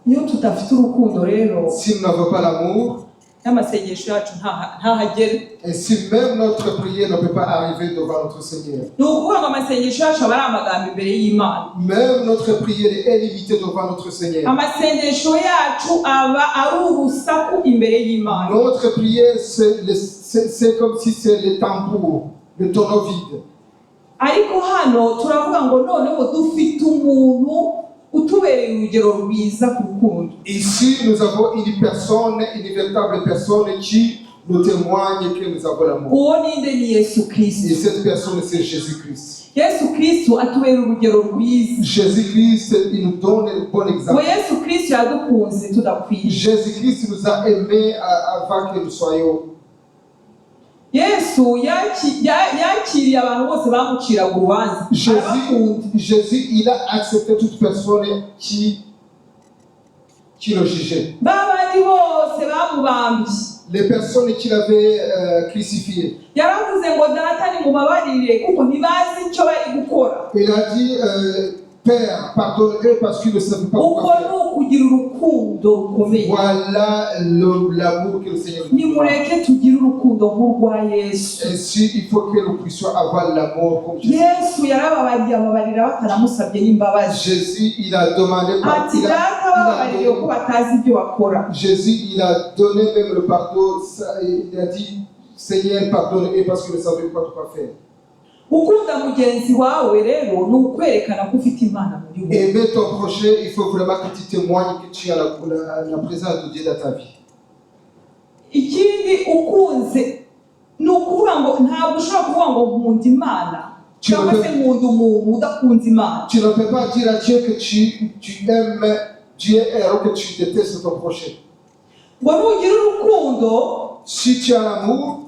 iyo tudafite urukundo rero Si nous n'avons pas l'amour, n'amasengesho yacu ntahagere et si même notre prière ne peut pas arriver devant notre Seigneur, ni ukuvuga ngo amasengesho yacu aba ari amagambo imbere y'imana même notre prière est limitée devant notre Seigneur. amasengesho yacu aba ari urusaku imbere y'imana Notre prière, c'est comme si c'est le tambour, le tonneau vide. ariko hano turavuga ngo noneho dufite umuntu utubereye urugero rwiza ku rukundo Ici, nous avons une personne, une véritable personne qui nous témoigne que nous avons l'amour. uwo ninde ni yesu Et kirisito cette personne, c'est Jésus-Christ. yesu kirisito atubera urugero rwiza Jésus-Christ, il nous donne un bon ngo exemple. yesu kirisito yadukunze tudakwiye Jésus-Christ nous a aimés avant que nous soyons. yesu yakiriye abantu bose bamuciraga urubanza arabakunda Jésus, il a accepté toute personne qui le jugeait. babandi bose bamubambye Les personnes qui l'avaient crucifié. yaravuze ngo data nimubabarire kuko ntibazi icyo bari gukora Il a dit, Père, pardonne-eux parce qu'ils ne savent pas uko quoi ni faire. ukugira urukundo rukomeye Voilà l'amour que le Seigneur nous donne. nimureke tugire urukundo nk'urwa yesu Ainsi, il faut que nous puissions avoir l'amour comme Jésus. yesu yarababariye ababarira batanamusabye n'imbabazi Jésus, il a demandé ati data bababarire ko batazi ibyo bakora Jésus, il a donné même le pardon. Il a dit, Seigneur, pardonne-les parce qu'ils ne savaient pas quoi faire. Gukunda mugenzi wawe rero ni ukwerekana ko ufite Imana muri wowe. Aimer ton prochain, il faut vraiment que tu témoignes que tu as la présence de Dieu dans ta vie. Ikindi ukunze ni ukuvuga ngo ntabwo ushobora kuvuga ngo nkunda Imana cyangwa se nkunda umuntu udakunze Imana. Tu ne peux pas dire à Dieu que tu aimes Dieu alors que tu détestes ton prochain. Ngo nugira urukundo, Si tu as l'amour,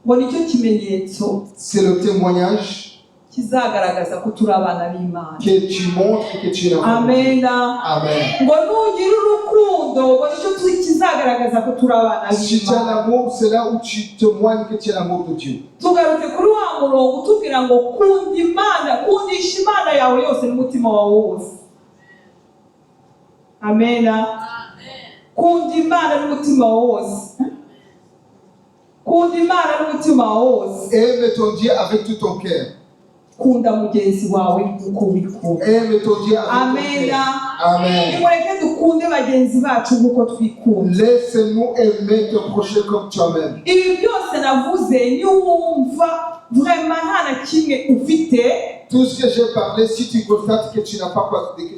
ngo nicyo kimenyetso c'est le témoignage kizagaragaza ko turi abana b'Imana. que tu montres que tu es l'enfant. Amen. Amen. Ngo nugira urukundo, ngo nicyo kizagaragaza ko turi abana Si tu as b'Imana. l'amour, c'est là où tu témoignes que tu es l'amour de Dieu. Tugarutse kuri wa murongo utubwira ngo kunda Imana, kundisha Imana yawe yose n'umutima wawe wose. Amen. Kunda Imana n'umutima wawe wose. Kunda Imana n'umutima wawe wose. Aime ton Dieu avec tout ton cœur. Kunda mugenzi wawe nk'uko wikunda. Aime ton Dieu avec ton Amen. cœur. Amen. Nimureke dukunde bagenzi bacu nk'uko twikunda. Laisse-nous aimer ton prochain comme toi-même. Ibi byose navuze niwumva vraiment nta na kimwe ufite, Tout ce que j'ai parlé, si tu constates que tu n'as pas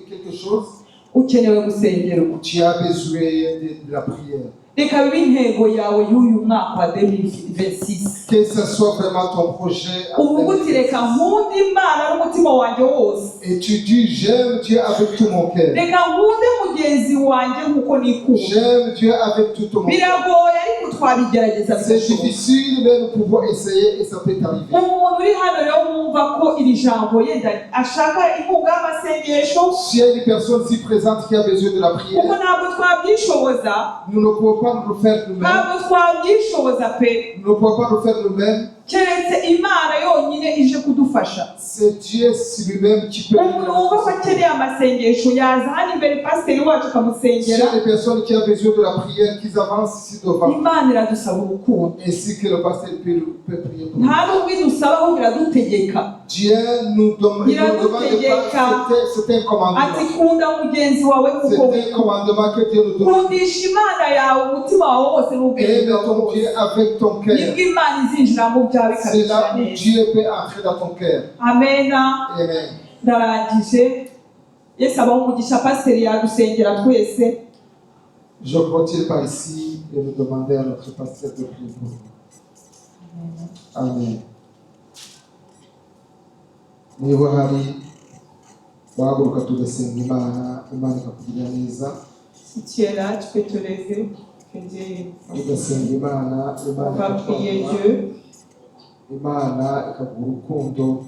quelque chose, ukenewe gusengerwa. tu as besoin de la prière. Reka bibe intego yawe y'uyu mwaka wa 2026. Que ce soit vraiment ton projet. Uvuga uti reka nkunda Imana n'umutima wanjye wose. Et tu dis, j'aime Dieu avec tout mon cœur. Reka nkunde mugenzi wanjye nk'uko nikunda. J'aime Dieu avec tout mon cœur. Biragoye ariko twabigerageza C'est bigashoboka. difficile, mais nous pouvons essayer et ça peut t'arriver. Umuntu uri hano rero wumva ko iri jambo yenda ashaka inkunga y'amasengesho, S'il y a une personne si présente qui a besoin de la prière, kuko ntabwo twabyishoboza, nous ne pouvons pas nous le faire nous-mêmes. ntabwo twabyishoboza pe, Nous ne pouvons pas le faire nous-mêmes. keretse Imana yonyine ije kudufasha. C'est Dieu lui-même qui peut Umuntu wumva ko akeneye amasengesho yaza hano imbere pasiteri wacu S'il y akamusengera. a des personnes qui ont besoin de la prière, qu'ils avancent ici devant. Imana iradusaba urukundo, Ainsi que le pasteur peut prier pour nous. nta n'ubwo idusaba ahubwo iradutegeka. Dieu nous demande pas, c'était un commandement. Ati kunda mugenzi wawe nk'uko C'était un wikunda. commandement que Dieu nous donne. Kundisha Imana yawe umutima wawe wose n'ubwenge Aime bwawe ton bwose. Dieu avec ton cœur. Nibwo Imana izinjira mu byawe C'est ikabishyira là où neza. Dieu peut entrer dans ton cœur. Amen. Amen. Ndarangije. Yesu abaho umugisha, pasiteri yadusengera twese. Je continue par ici et nous demander à notre pasteur de prier pour nous. Amen. Niba hari wahaguruka tugasenga Imana, Imana ikakugirira neza. Si tu es là, tu peux te lever. Que Dieu Tugasenga Imana, Imana va prier ikakwagura, Dieu. Imana ikaguha urukundo mu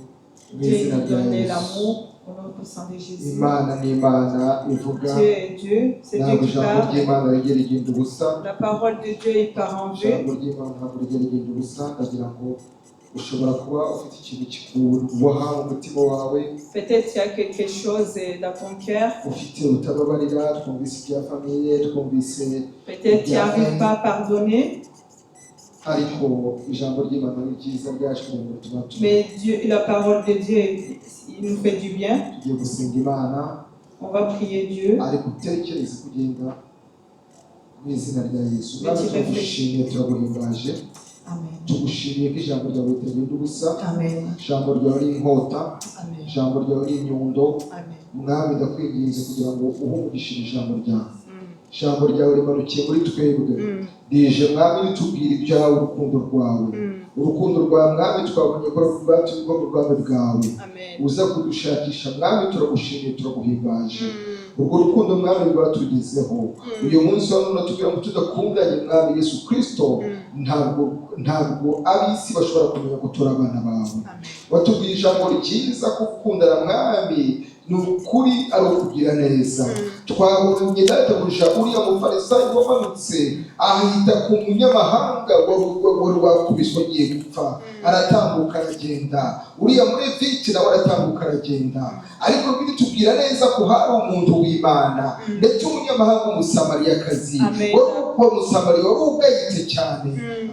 Dieu izina nous rya donne Yesu. l'amour au nom puissant de Jésus. Imana ni Imana ivuga, Dieu est Dieu, c'est Dieu ntabwo qui ijambo parle. ry'Imana rijya rigenda ubusa. La parole de Dieu il part en Dieu. Ijambo ry'Imana ntabwo rijya rigenda ubusa. Ndagira ngo ushobora kuba ufite ikintu kikuboha mu mutima wawe, Peut-être il y a quelque chose dans ton cœur. ufite utababarira, twumvise ibya famiye, twumvise Peut-être tu n'arrives pas à pardonner. ariko ijambo ry'Imana ni ryiza ryaje kugira ngo tuba Mais Dieu, la parole de Dieu, il nous fait du bien. tugiye gusenga Imana, On va prier Dieu. ariko utekereze kugenda mu izina rya Yesu. Mais tu Kandi turagushimiye, turaguhimbaje, Amen. tugushimiye ko ijambo ryawe ritagenda ubusa. Amen. Ijambo ryawe ari inkota, Amen. ijambo ryawe ari inyundo. Amen. Mwami ndakwinginze kugira ngo uhumurishire ijambo ryawe. Ijambo ryawe rimanukiye muri twebwe, rije Mwami ritubwira ibyawe, urukundo rwawe. Urukundo rwawe Mwami twabonye ko rwatubwo mu rwanda bwawe. Amen. Uza kudushakisha Mwami, turagushimiye, turaguhimbaje. Urwo rukundo Mwami rwatugezeho. Uyu munsi wa none tubwira ngo tudakundanye Mwami Yesu Kristo, ntabwo ab'isi bashobora kumenya ko turi abana bawe. Watubwiye ijambo ryiza ko gukundana Mwami ni ukuri ari ukugira neza. Twabonye databuja uriya mufarisayo wamanutse ahita ku munyamahanga wari wakubiswe agiye gupfa, aratambuka aragenda. Uriya mureviti nawe aratambuka aragenda. Ariko bitubwira neza ko hari umuntu w'Imana, ndetse umunyamahanga w'umusamariyakazi, uwo musamariya wari ugayitse cyane.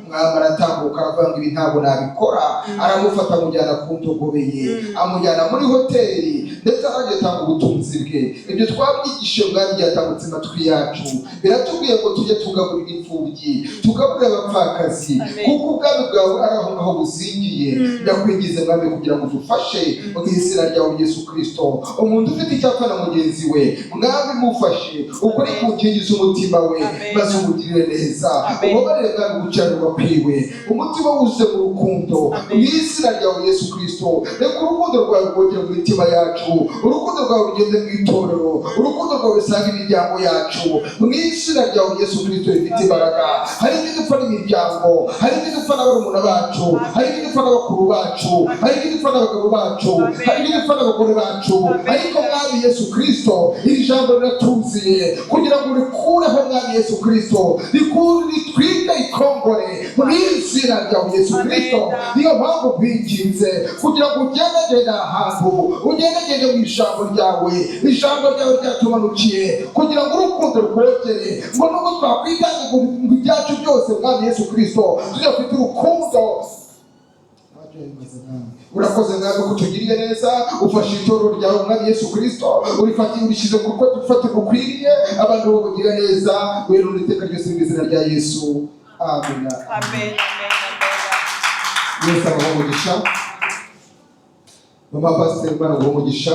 Mwami aratambuka aravuga ngo ibi ntabwo nabikora, aramufata amujyana ku ndogobe ye, amujyana muri hoteli, ndetse aragitanga ubutunzi bwe. Ibyo twabyigishe Mwami byatambutse amatwi yacu. Biratubwiye ngo tujye tugaburira imfubyi, tugaburire abapfakazi kuko ubwami bwawe ari aho ngaho buzingiye. Ndakwingize mwami kugira ngo udufashe mu izina ryawe Yesu Kristo. Umuntu ufite icyapfa na mugenzi we mwami mufashe ukuri ku nkingi z'umutima we maze umugirire neza. Ubabarire mwami gukiranirwa kwiwe, umutima wuzuye mu rukundo mu izina ryawe Yesu Kristo. Reka urukundo rwawe rwogere mu mitima yacu, urukundo rwawe rugende mu itorero, urukundo rwawe rusange imiryango yacu mu izina ryawe Yesu Kristo rifite imbaraga. Hari ibidupfa n'imiryango, hari ibidupfa n'abarumuna bacu, hari ibidupfa n'abakuru bacu, hari ibidupfa n'abagabo bacu, hari ibidupfa n'abagore bacu, ariko mwami Yesu Kristo iri jambo riratuziye kugira ngo rikureho mwami Yesu Kristo, ritwike ikongore mu izina ryawe Yesu Kristo. Niyo mpamvu kwinginze kugira ngo ugendagende ahantu, ugendagende mu ijambo ryawe ryatumanukiye kugira ngo urukundo rwogere, ngo nubwo twakwitanga mu byacu byose mwami Yesu Kristo tuzafite urukundo. Urakoze mwami ko tugiriye neza, ufashe itorero ryawe mwami Yesu Kristo, urifatiye urishyize ku ruko dufatira ukwiriye, abantu babugira neza, werura iteka ryose mu izina rya Yesu. Amen. Amen. Yesu abaha umugisha. Mama Pasiteri Imana aguha umugisha.